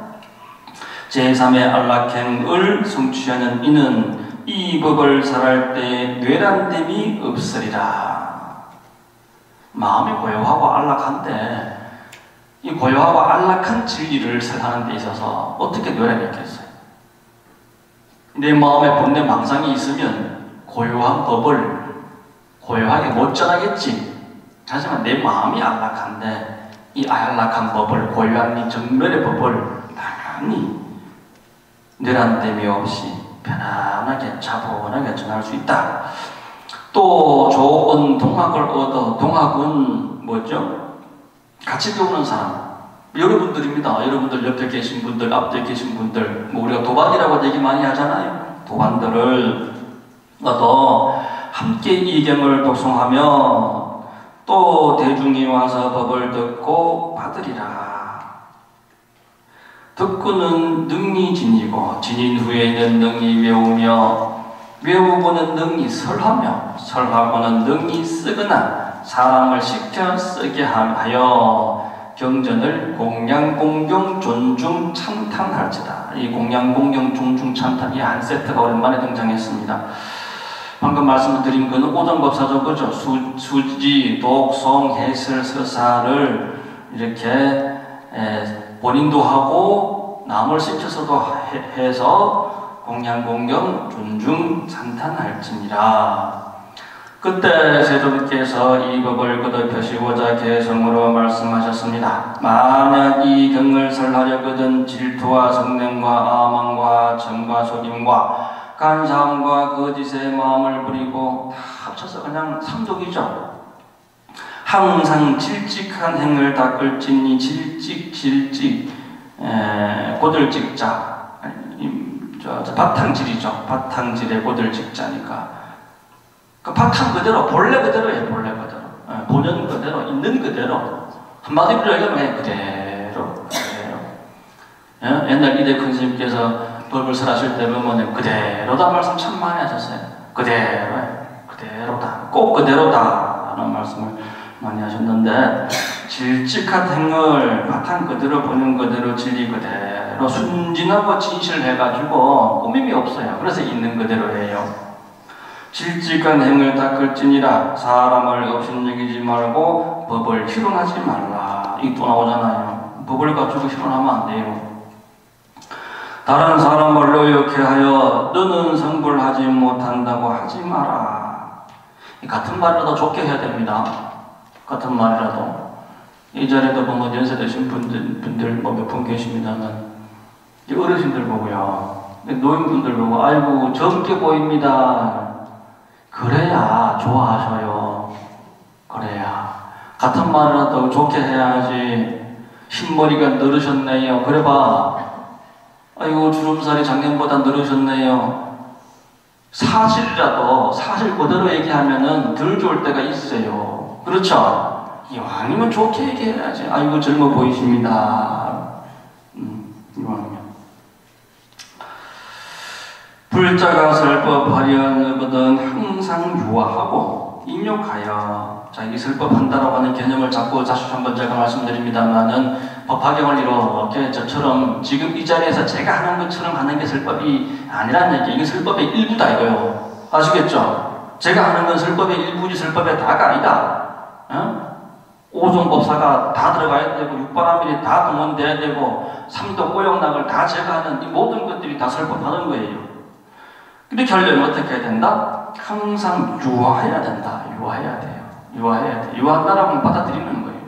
제3의 안락행을 성취하는 이는 이 법을 설할 때 뇌란됨이 없으리라. 마음이 고요하고 안락한데 이 고요하고 안락한 진리를 설하는 데 있어서 어떻게 뇌란이 있겠어요? 내 마음에 본래 망상이 있으면 고요한 법을 고요하게 못 전하겠지. 하지만 내 마음이 안락한데 이 안락한 법을, 고요한 이 정멸의 법을 당연히 뇌란됨이 없이 편안하게 차분하게 전할 수 있다. 또 좋은 동학을 얻어, 동학은 뭐죠? 같이 배우는 사람. 여러분들입니다. 여러분들 옆에 계신 분들, 앞에 계신 분들, 뭐 우리가 도반이라고 얘기 많이 하잖아요. 도반들을 또 함께 이경을 독송하며 또 대중이 와서 법을 듣고 받으리라. 듣고는 능히 지니고 지닌 후에는 능히 외우며 외우고는 능히 설하며 설하고는 능히 쓰거나 사람을 시켜 쓰게 하여 경전을 공양 공경 존중 찬탄할지다. 이 공양 공경 존중 찬탄 이 한 세트가 오랜만에 등장했습니다. 방금 말씀드린 것은 오정법사죠, 그죠? 수지, 독, 송, 해설, 서사를 이렇게 본인도 하고 남을 시켜서도 해서 공양 공경 존중 찬탄할지니라. 그때 세존께서 이 법을 거듭하시고자 개성으로 말씀하셨습니다. 만약 이 경을 설하려거든 질투와 성냄과 아망과 정과 속임과 간사함과 거짓의 마음을 부리고 다 합쳐서 그냥 삼독이죠. 항상 질직한 행을 닦을지니 질직 고들직자 바탕질이죠. 바탕질의 고들직자니까 그 바탕 그대로 본래 그대로예요. 본래 그대로 본연 그대로 있는 그대로 한마디로 얘기하면 그대로 옛날 이대 큰 스님께서 법을 설하실 때 보면 그대로다 말씀 참 많이 하셨어요. 그대로다 꼭 그대로다 라는 말씀을 많이 하셨는데 질직한 행을 바탕 그대로 보는 그대로 진리 그대로 순진하고 진실해가지고 꾸밈이 없어요. 그래서 있는 그대로 해요. 질직한 행을 닦을지니라. 사람을 업신여기지 말고 법을 희롱하지 말라. 이게 또 나오잖아요. 법을 가지고 희롱하면 안 돼요. 다른 사람을 노력해 하여 너는 성불하지 못한다고 하지 마라. 같은 말이라도 좋게 해야 됩니다. 같은 말이라도. 이 자리에도 보면 연세 드신 분들 뭐 몇 분 계십니다만 어르신들 보고요. 노인분들 보고 아이고 젊게 보입니다. 그래야 좋아하셔요. 그래야. 같은 말이라도 좋게 해야지. 흰머리가 늘으셨네요. 그래봐. 아이고 주름살이 작년보다 늘으셨네요. 사실이라도 사실 그대로 얘기하면은 덜 좋을 때가 있어요. 그렇죠? 이왕이면 좋게 얘기해야지. 아이고 젊어 보이십니다. 이왕이면. 불자가 설법하려거든 항상 유화하고 인욕하여. 자, 이 설법한다라고 하는 개념을 잡고 다시 한번 제가 말씀드립니다만은 법화경을 이렇게 저처럼 지금 이 자리에서 제가 하는 것처럼 하는 게 설법이 아니라는 얘기. 이게 설법의 일부다 이거요. 아시겠죠? 제가 하는 건 설법의 일부지 설법의 다가 아니다. 오종법사가 다 들어가야 되고 육바라밀이 다 동원돼야 되고 삼도 꼬역락을 다 제거하는 이 모든 것들이 다 설법하는 거예요. 근데 결론은 어떻게 해야 된다? 항상 유화해야 된다. 유화해야 돼요. 유화해야 돼. 유화한다라고 받아들이는 거예요.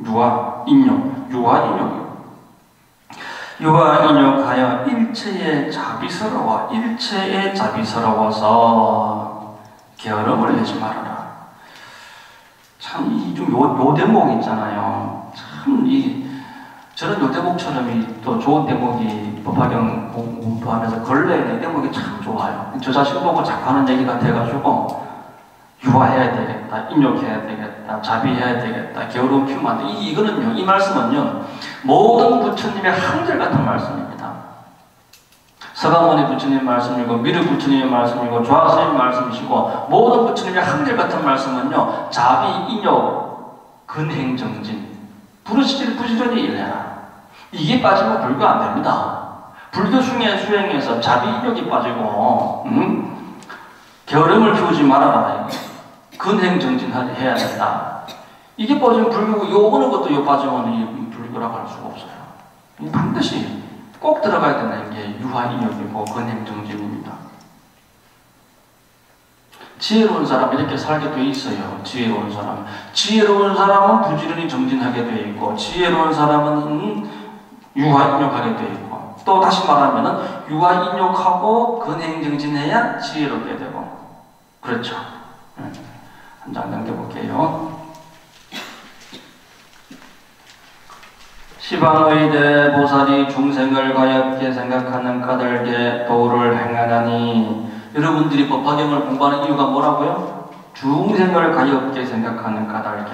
유화, 인욕, 유화, 인욕. 유화, 인욕하여 일체의 자비스러워서 게으름을 내지 말아라. 참, 요 대목 있잖아요. 참, 저는 요 대목처럼 또 좋은 대목이 법화경 공부하면서 걸려있는 대목이 참 좋아요. 저 자신 보고 자꾸 하는 얘기 같아가지고, 유화해야 되겠다, 인욕해야 되겠다, 자비해야 되겠다, 게으름 피우면 안 돼. 이거는요, 이 말씀은요, 모든 부처님의 한결같은 말씀입니다. 서가모니 부처님 말씀이고, 미르 부처님의 말씀이고, 조화스님 말씀이시고, 모든 부처님의 한결같은 말씀은요, 자비, 인욕, 근행정진, 부르짖으니 일해라. 이게 빠지면 불교 안 됩니다. 불교 수행에서 자비, 인욕이 빠지고, 게으름을 피우지 말아라. 근행정진해야 된다. 이게 빠지면 불교고, 요거는 것도 요 빠지면 불교라고 할 수가 없어요. 반드시 꼭 들어가야 되는 게 유화인욕이고 근행정진입니다. 지혜로운 사람 이렇게 살게 돼 있어요. 지혜로운 사람은 부지런히 정진하게 돼 있고, 지혜로운 사람은 유화인욕하게 돼 있고, 또 다시 말하면은 유화인욕하고 근행정진해야 지혜롭게 되고. 그렇죠. 한 장 넘겨볼게요. 시방의 대보살이 중생을 가엾게 생각하는 까닭에 도를 행하나니. 여러분들이 법화경을 공부하는 이유가 뭐라고요? 중생을 가엾게 생각하는 까닭에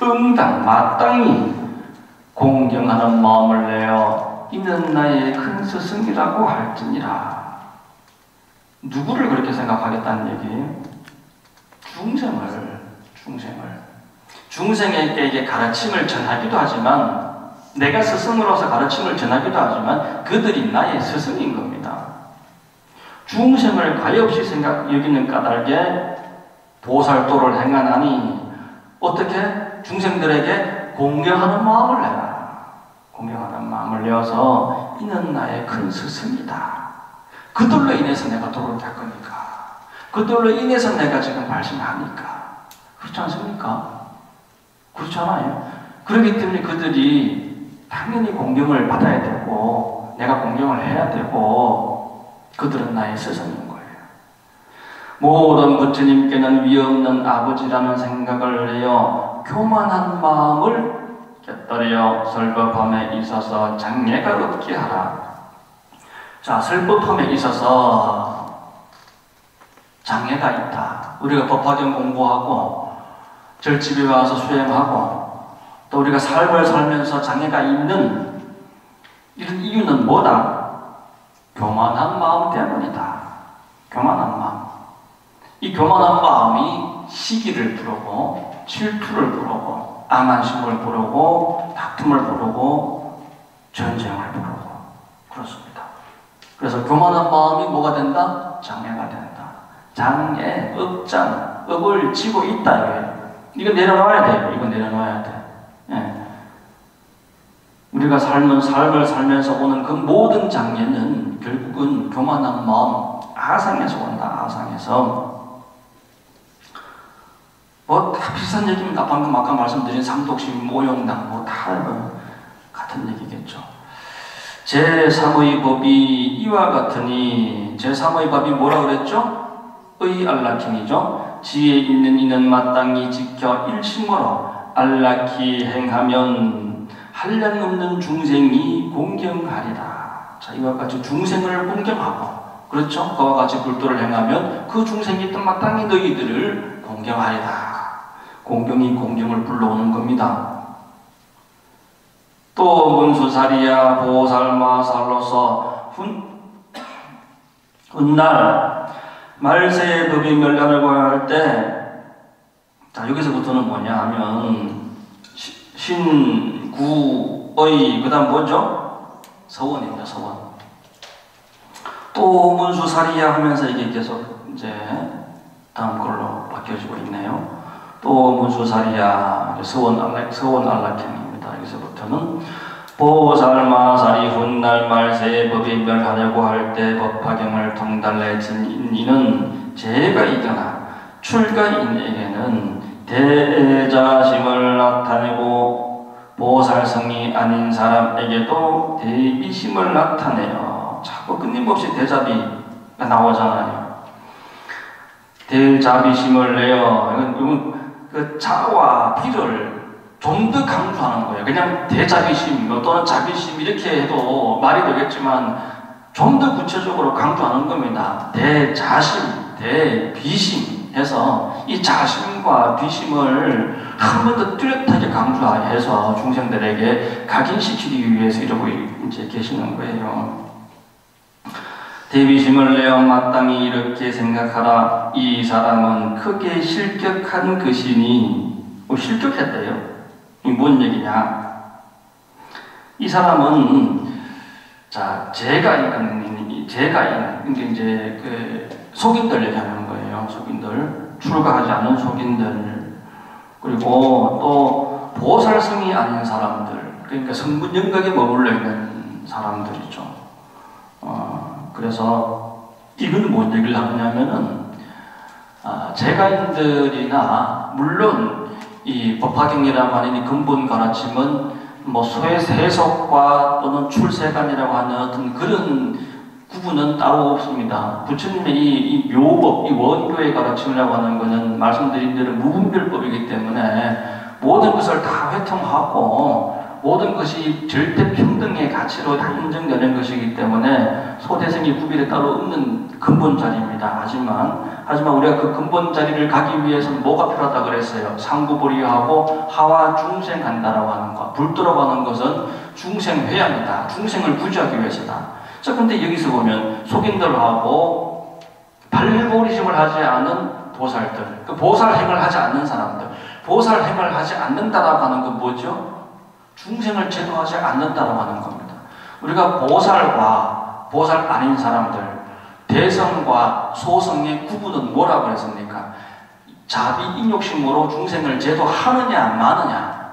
응당 마땅히 공경하는 마음을 내어 이는 나의 큰 스승이라고 할지니라. 누구를 그렇게 생각하겠다는 얘기예요? 중생에게 가르침을 전하기도 하지만, 내가 스승으로서 가르침을 전하기도 하지만 그들이 나의 스승인 겁니다. 중생을 가엾이 여기는 까닭에 보살도를 행하나니. 어떻게? 중생들에게 공경하는 마음을 내라. 공경하는 마음을 내어서 이는 나의 큰 스승이다. 그들로 인해서 내가 도를 닦으니까, 그들로 인해서 내가 지금 발심하니까. 그렇지 않습니까? 그렇잖아요. 그렇기 때문에 그들이 당연히 공경을 받아야 되고 내가 공경을 해야 되고 그들은 나의 스승인 거예요. 모든 부처님께는 위없는 아버지라는 생각을 내어 교만한 마음을 깨뜨려 설법함에 있어서 장애가 없게 하라. 자, 설법함에 있어서 장애가 있다. 우리가 법화경 공부하고 절집에 와서 수행하고 또 우리가 삶을 살면서 장애가 있는 이런 이유는 뭐다? 교만한 마음 때문이다. 교만한 마음. 이 교만한 마음이 시기를 부르고 질투를 부르고 암한심을 부르고 다툼을 부르고 전쟁을 부르고 그렇습니다. 그래서 교만한 마음이 뭐가 된다? 장애가 된다. 장애, 업장, 업을 지고 있다 이거예요. 이거 내려놔야 돼요. 이거 내려놔야 돼. 예. 우리가 삶을 살면서 오는 그 모든 장애는 결국은 교만한 마음, 아상에서 온다. 아상에서. 뭐 다 비슷한 얘기입니다. 방금 아까 말씀드린 삼독심, 모용당 뭐 다 같은 얘기겠죠. 제3의 법이 이와 같으니. 제3의 법이 뭐라 그랬죠? 의 알라킹이죠. 지혜 있는 이는 마땅히 지켜 일심으로 알라키 행하면 한량없는 중생이 공경하리라. 자, 이와 같이 중생을 공경하고, 그렇죠? 그와 같이 불도를 행하면 그 중생이 또 마땅히 너희들을 공경하리라. 공경이 공경을 불러오는 겁니다. 또 문수사리야 보살마살로서 훗날 말세의 법이 멸관을 고할 때, 자, 여기서부터는 뭐냐 하면 신구의 그 다음 뭐죠? 서원입니다. 서원. 또 문수사리야 하면서 이게 계속 이제 다음 걸로 바뀌어지고 있네요. 또 문수사리야 서원 알라캔입니다. 여기서부터는 보살마살이 훗날 말세의 법이 멸하려고 할 때 법화경을 통달래진 이는 죄가 있거나 출가인에게는 대자심을 나타내고 보살성이 아닌 사람에게도 대비심을 나타내요. 자꾸 끊임없이 대자비가 나오잖아요. 대자비심을 내요. 이건 그 자와 비를 좀 더 강조하는 거예요. 그냥 대자비심 또는 자비심 이렇게 해도 말이 되겠지만 좀 더 구체적으로 강조하는 겁니다. 대자심, 대비심 해서 이 자심과 비심을 한 번 더 뚜렷하게 강조해서 중생들에게 각인시키기 위해서 이러고 이제 계시는 거예요. 대비심을 내어 마땅히 이렇게 생각하라. 이 사람은 크게 실격한 것이니, 실격했대요. 이 뭔 얘기냐? 이 사람은 자 죄가 있는 이게 이제 그 속인들 얘기하는 거예요. 속인들, 출가하지 않은 속인들, 그리고 또 보살성이 아닌 사람들, 그러니까 성분 영각에 머물러 있는 사람들이죠. 그래서 이건 뭔 얘기를 하느냐면은 재가인들이나 물론 이 법화경이라고 하는 이 근본 가르침은 뭐 소해세속과 또는 출세관이라고 하는 어떤 그런 구분은 따로 없습니다. 부처님의 이 묘법, 이 원교의 가르침이라고 하는 것은 말씀드린 대로 무분별법이기 때문에 모든 것을 다 회통하고 모든 것이 절대 평등의 가치로 다 인정되는 것이기 때문에 소대생이 구별에 따로 없는 근본 자리입니다. 하지만 우리가 그 근본 자리를 가기 위해서는 뭐가 필요하다 그랬어요? 상구불이하고 하와 중생한다라고 하는 것. 불도라고 하는 것은 중생회양이다. 중생을 구제하기 위해서다. 자, 근데 여기서 보면 속인들하고 발부리심을 하지 않은 보살들, 그 보살행을 하지 않는 사람들, 보살행을 하지 않는다라고 하는 건 뭐죠? 중생을 제도하지 않는다라고 하는 겁니다. 우리가 보살과 보살 아닌 사람들, 대성과 소성의 구분은 뭐라고 했습니까? 자비 인욕심으로 중생을 제도하느냐 마느냐,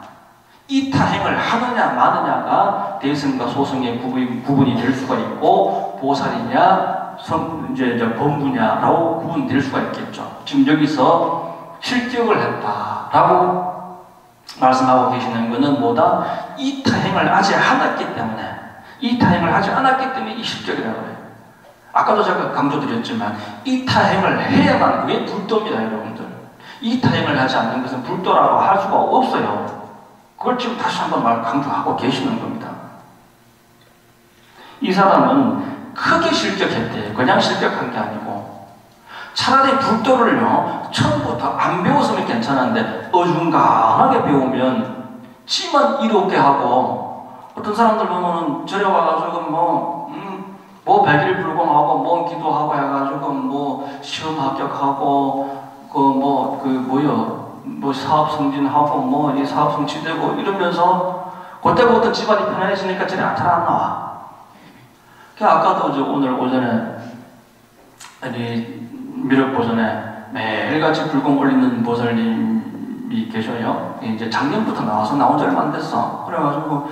이타행을 하느냐 마느냐가 대성과 소성의 구분이 될 수가 있고, 보살이냐 이제 범부냐라고 구분될 수가 있겠죠. 지금 여기서 실격을 했다라고 말씀하고 계시는 것은 뭐다? 이타행을 하지 않았기 때문에, 이타행을 하지 않았기 때문에 이 실격이라고 해요. 아까도 제가 강조드렸지만 이타행을 해야만 그게 불도입니다, 여러분들. 이타행을 하지 않는 것은 불도라고 할 수가 없어요. 그걸 지금 다시 한번 강조하고 계시는 겁니다. 이 사람은 크게 실격했대요. 그냥 실격한 게 아니고, 차라리 불도를요 처음부터 안 배웠으면 괜찮은데 어중간하게 배우면 지만 이롭게 하고, 어떤 사람들 보면은 절에 와가지고 뭐 100일 불공하고 뭐 기도하고 해가지고 뭐 시험 합격하고 뭐 사업 승진하고 뭐 이 사업 성취되고 이러면서 그때부터 집안이 편해지니까 절에 잘 안 나와. 아까도 오늘 오전에 미륵보전에 매일같이 불공 올리는 보살님이 계셔요. 이제 작년부터 나와서 나온 지 얼마 안 됐어. 그래가지고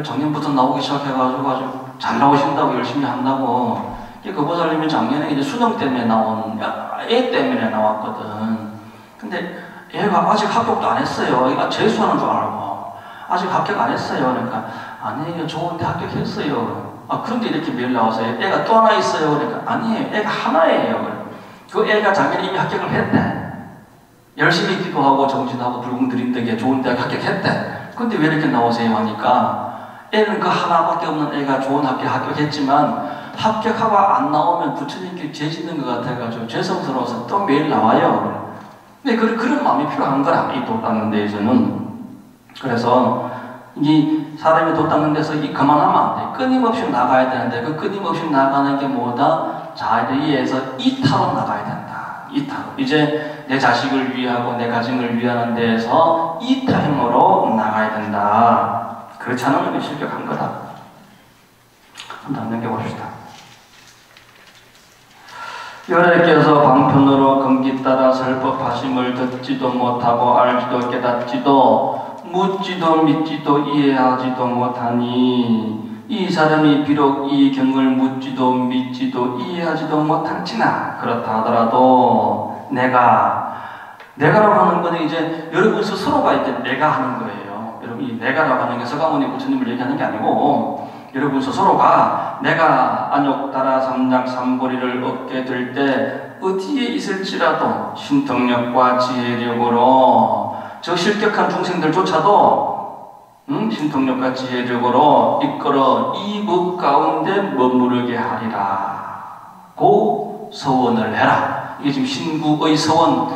작년부터 나오기 시작해가지고 아주 잘 나오신다고 열심히 한다고. 그 보살님이 작년에 이제 수능 때문에 나온, 애 때문에 나왔거든. 근데 애가 아직 합격도 안 했어요. 애가 재수하는 줄 알고 아직 합격 안 했어요. 그러니까 아니에요, 좋은데 합격했어요. 그런데 이렇게 매일 나와서 애가 또 하나 있어요. 그러니까 아니에요, 애가 하나예요. 그 애가 작년에 이미 합격을 했대. 열심히 기도하고 정진하고 불공 들인덕에 좋은 대학 합격했대. 근데 왜 이렇게 나오세요 하니까, 애는 그 하나밖에 없는 애가 좋은 학교 합격했지만 합격하고 안 나오면 부처님께 죄 짓는 것 같아가지고 죄송스러워서 또 매일 나와요. 근데 그런 마음이 필요한 거라, 이 도 닦는 데에서는. 그래서 이 사람이 도 닦는 데서 그만하면 안 돼. 끊임없이 나가야 되는데, 그 끊임없이 나가는 게 뭐다? 자리에서 이타로 나가야 된다. 이타로. 이제 내 자식을 위하고 내 가정을 위하는 데에서 이타행으로 나가야 된다. 그렇지 않으면 실격한 거다. 한번 넘겨봅시다. 열애께서 방편으로 금기 따라 설법하심을 듣지도 못하고 알지도 깨닫지도 묻지도 믿지도 이해하지도 못하니, 이 사람이 비록 이 경을 묻지도 믿지도 이해하지도 못할지나 그렇다 하더라도 내가라고 하는 것은 이제 여러분 스스로가 이제 내가 하는 거예요. 여러분, 이 내가라고 하는 게 서가모니 부처님을 얘기하는 게 아니고, 여러분 스스로가 내가 안욕 따라 삼작 삼보리를 얻게 될 때 어디에 있을지라도 신통력과 지혜력으로 저 실격한 중생들조차도 신통력과 지혜력으로 이끌어 이 법 가운데 머무르게 하리라 고 서원을 해라. 이게 지금 신구의 서원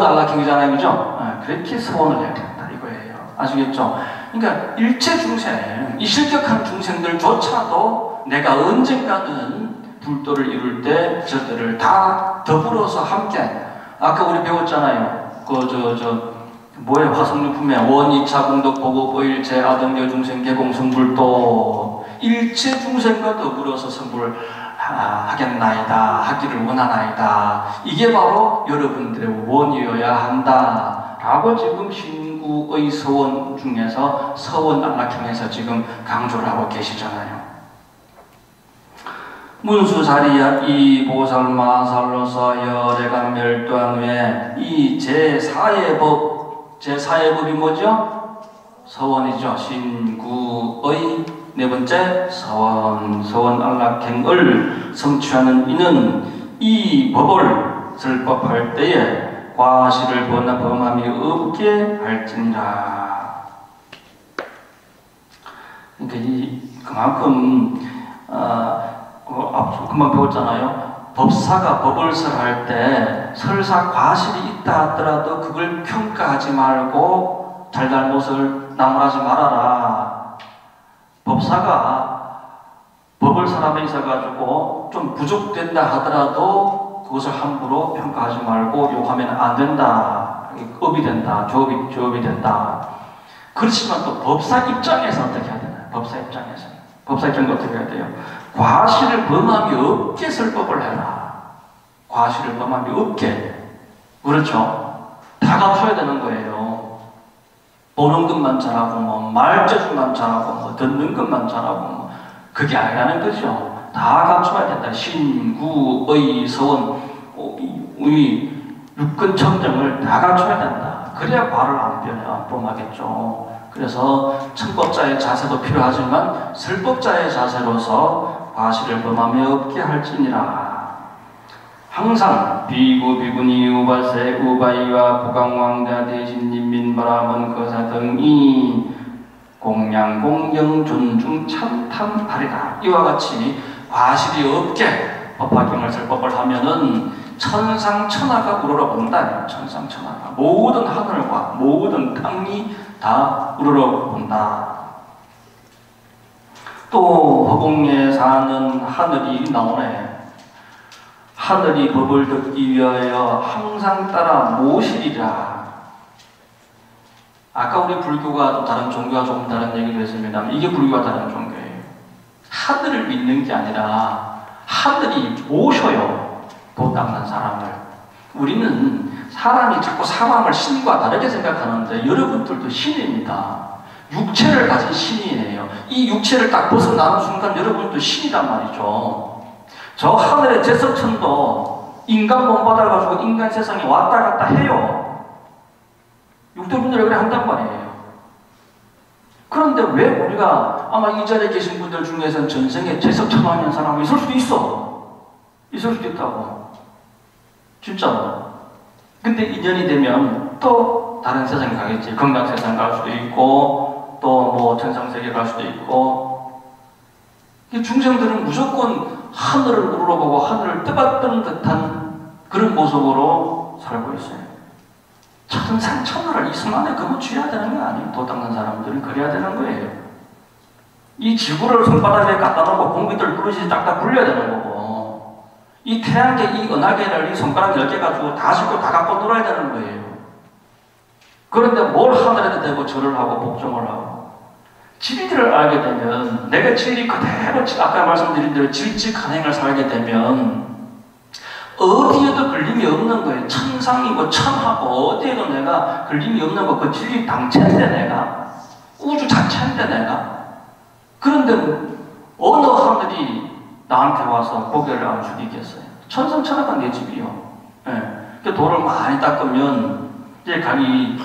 안락행이잖아요, 그죠? 그렇게 서원을 해야 된다 이거예요. 아시겠죠? 그러니까 일체 중생, 이 실격한 중생들조차도 내가 언젠가는 불도를 이룰 때 저들을 다 더불어서 함께, 아까 우리 배웠잖아요. 뭐예요? 화성유품에 원이차 공덕 보고 보일체 아등여 중생 개공 성불도, 일체 중생과 더불어서 성불 하겠나이다, 하기를 원하나이다. 이게 바로 여러분들의 원이어야 한다 라고 지금 신구의 서원 중에서 서원 안락형에서 지금 강조를 하고 계시잖아요. 문수자리야 이 보살마살로서 열애가 멸도한 후에 이 제4의 법이 뭐죠? 서원이죠. 신구의 네 번째 서원 안락행을 성취하는 이는 이 법을 설법할 때에 과실을 범함이 없게 할지니라. 그러니까 그만큼 금방 배웠잖아요. 법사가 법을 설할 때 설사 과실이 있다 하더라도 그걸 평가하지 말고 잘잘못을 나무라지 말아라. 법사가 법을 설함에 있어가지고 좀 부족된다 하더라도 그것을 함부로 평가하지 말고 욕하면 안 된다. 업이 된다. 조업이 된다. 그렇지만 또 법사 입장에서 어떻게 해야 되나요? 법사 입장에서 어떻게 해야 돼요? 과실을 범함이 없게 설법을 해라. 과실을 범함이 없게. 그렇죠? 다 갖춰야 되는 거예요. 보는 것만 잘하고 말재주만 잘하고 듣는 것만 잘하고 그게 아니라는 거죠. 다 갖춰야 된다. 신, 구, 의, 서원, 육근, 청정을 다 갖춰야 된다. 그래야 과를 안 범하겠죠. 그래서 청법자의 자세도 필요하지만 설법자의 자세로서 과실을 범함이 없게 할지니라. 항상 비구, 비구니, 우발세, 우바이와 부강왕자 대신님, 민바라문, 거사 등이 공양, 공경, 존중, 참탐, 발이다. 이와 같이 과실이 없게 법화경을 설법을 하면은 천상천하가 우러러본다. 천상천하가 모든 하늘과 모든 땅이 다 우러러본다. 또 허공에 사는 하늘이 나오네. 하늘이 법을 듣기 위하여 항상 따라 모시리라. 아까 우리 불교가 또 다른 종교와 조금 다른 얘기도 했습니다. 이게 불교와 다른 종교예요. 하늘을 믿는 게 아니라 하늘이 모셔요. 도 닦는 사람을. 우리는 사람이 자꾸 사람을 신과 다르게 생각하는데 여러분들도 신입니다. 육체를 가진 신이에요. 이 육체를 딱 벗어나는 순간 여러분도 신이란 말이죠. 저 하늘의 제석천도 인간 몸 받아가지고 인간 세상에 왔다 갔다 해요. 육도분들이 그래 한단 말이에요. 그런데 왜 우리가 아마 이 자리에 계신 분들 중에서는 전생에 제석천왕인 사람이 있을 수도 있어. 있을 수도 있다고. 진짜로. 근데 인연이 되면 또 다른 세상에 가겠지. 건강 세상 갈 수도 있고 또 뭐 천상세계 갈 수도 있고. 중생들은 무조건 하늘을 우러러보고 하늘을 떠받드는 듯한 그런 모습으로 살고 있어요. 천상천하를 이 손 안에 거머쥐어야 되는 거 아니에요. 도 닦는 사람들은 그래야 되는 거예요. 이 지구를 손바닥에 갖다 놓고 공기들 그릇이 딱딱 굴려야 되는 거고 이 태양계 이 은하계를 이 손가락 10개 가지고 다 싣고 다 갖고 놀아야 되는 거예요. 그런데 뭘 하늘에도 대고 절을 하고 복종을 하고 진리를 알게 되면 내가 진리 그대로 아까 말씀드린 대로 질직한행을 살게 되면 어디에도 걸림이 없는 거예요. 천상이고 천하고 어디에도 내가 걸림이 없는 거 그 진리 당체인데 내가 우주 자체인데 내가 그런데 어느 하늘이 나한테 와서 고개를 안 숙이겠어요. 천상천하가 내 집이요. 네. 돌을 많이 닦으면 이제 가기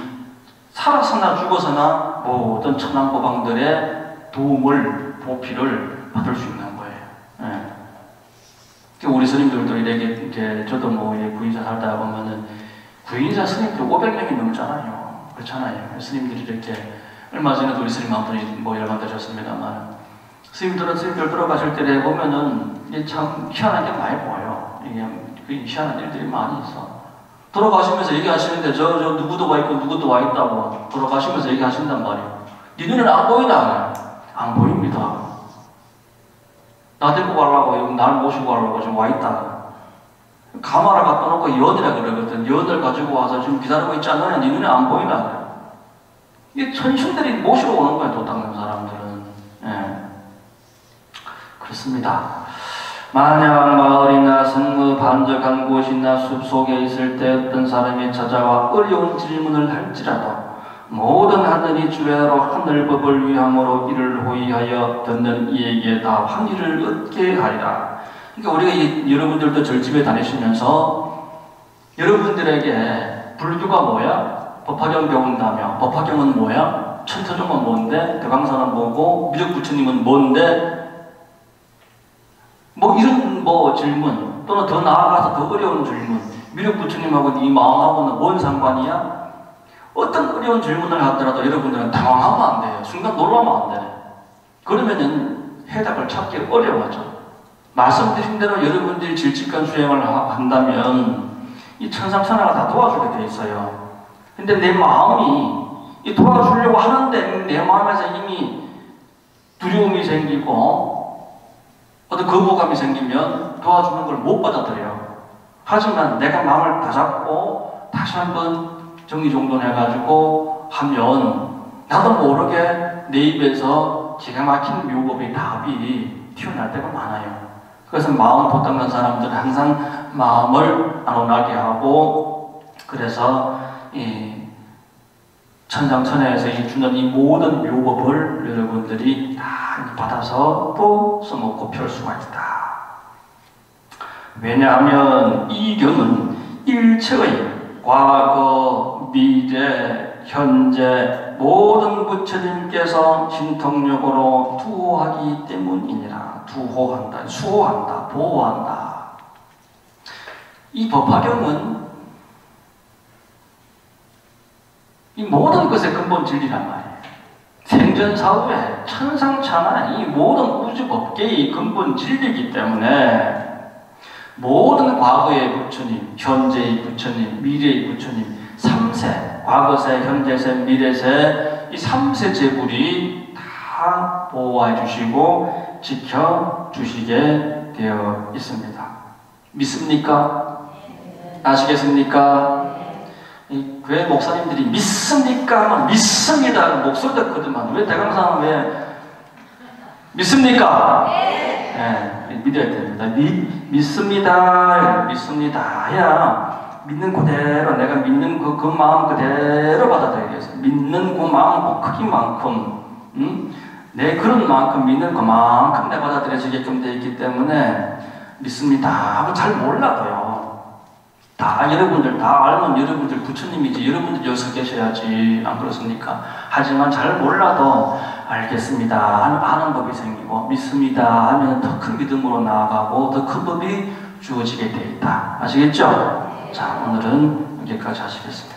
살아서나 죽어서나 모든 천왕고방들의 도움을 보필을 받을 수 있는 거예요. 네. 우리 스님들도 이렇게 이제 저도 뭐 구인사 살다 보면은 구인사 스님들 500명이 넘잖아요. 그렇잖아요. 스님들이 이렇게 얼마 전에도 우리 스님 한 분이 뭐 열반되셨습니다만 스님들 들어가실 때 보면은 이게 참 희한한 게 많이 보여요. 이게 희한한 일들이 많이 있어. 돌아가시면서 얘기하시는데 저 누구도 와 있고 누구도 와 있다고 돌아가시면서 얘기하신단 말이에요. 네 눈에는 안 보이나? 안 보입니다. 나 데리고 가려고 날 모시고 가려고 지금 와 있다. 가마를 갖다 놓고 연이라 그러거든. 연을 가지고 와서 지금 기다리고 있지 않느냐? 네 눈에 안 보이나? 이 천신들이 모시러 오는 거야. 도 닦는 사람들은. 예. 그렇습니다. 만약 마을이나 성읍 한적한 곳이나 숲속에 있을 때 어떤 사람이 찾아와 어려운 질문을 할지라도 모든 하늘이 주야로 하늘법을 위함으로 이를 호의하여 듣는 이에게 다 환희를 얻게 하리라. 그러니까 우리가 여러분들도 절집에 다니시면서 여러분들에게 불교가 뭐야? 법화경 배운다며. 법화경은 뭐야? 천터종은 뭔데? 대강사는 뭐고? 미륵부처님은 뭔데? 뭐 이런 뭐 질문 또는 더 나아가서 더 어려운 질문 미륵부처님하고 네 마음하고는 뭔 상관이야? 어떤 어려운 질문을 하더라도 여러분들은 당황하면 안 돼요. 순간 놀라면 안 돼. 그러면은 해답을 찾기 어려워져. 말씀드린 대로 여러분들이 질직한 수행을 한다면 이 천상천하가 다 도와주게 돼 있어요. 근데 내 마음이 이 도와주려고 하는데 내 마음에서 이미 두려움이 생기고 어떤 거부감이 생기면 도와주는 걸 못 받아들여요. 하지만 내가 마음을 다잡고 다시 한번 정리정돈해가지고 하면 나도 모르게 내 입에서 기가 막힌 묘법의 답이 튀어날 때가 많아요. 그래서 마음 도닦는 사람들은 항상 마음을 안온하게 하고, 그래서 이 천상천하에서 주는 이 모든 묘법을 여러분들이 다 받아서 또 써먹고 펼 수가 있다. 왜냐하면 이 경은 일체의 과거, 미래, 현재 모든 부처님께서 신통력으로 투호하기 때문이니라. 투호한다, 수호한다, 보호한다. 이 법화경은 이 모든 것의 근본 진리란 말이에요. 생전사후에 천상천하 이 모든 우주법계의 근본 진리이기 때문에 모든 과거의 부처님, 현재의 부처님, 미래의 부처님, 3세, 과거세, 현재세, 미래세 이 3세 제불이 다 보호해 주시고 지켜주시게 되어 있습니다. 믿습니까? 아시겠습니까? 이 교회 목사님들이 믿습니까? 하면 믿습니다. 목소리 듣거든만. 왜 대강사는 왜 믿습니까? 네, 믿어야 됩니다. 믿습니다. 믿습니다. 해야 믿는 그대로 내가 믿는 그 마음 그대로 받아들이겠어요. 믿는 그 마음 그 크기만큼 내 그런 만큼 믿는 그만큼 내 받아들여지게끔 되어 있기 때문에 믿습니다 하고 잘 몰라도요. 다 여러분들 다 알면 여러분들 부처님이지 여러분들 여기서 계셔야지 안 그렇습니까? 하지만 잘 몰라도 알겠습니다 하는 법이 생기고 믿습니다 하면 더 큰 믿음으로 나아가고 더 큰 법이 주어지게 되어 있다. 아시겠죠? 자, 오늘은 여기까지 하시겠습니다.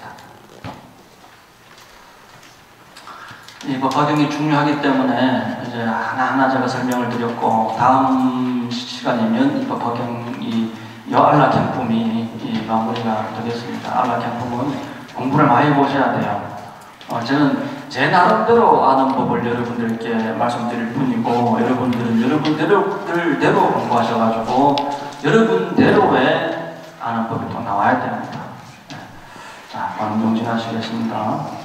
이 법화경이 중요하기 때문에 이제 하나하나 제가 설명을 드렸고 다음 시간이면 이 법화경이 안락행품이 마무리가 되겠습니다. 안락행품은 공부를 많이 보셔야 돼요. 저는 제 나름대로 아는 법을 여러분들께 말씀드릴 뿐이고 여러분들은 여러분들대로 공부하셔가지고 여러분대로의 아는 법이 또 나와야 됩니다. 자, 방송진하시겠습니다.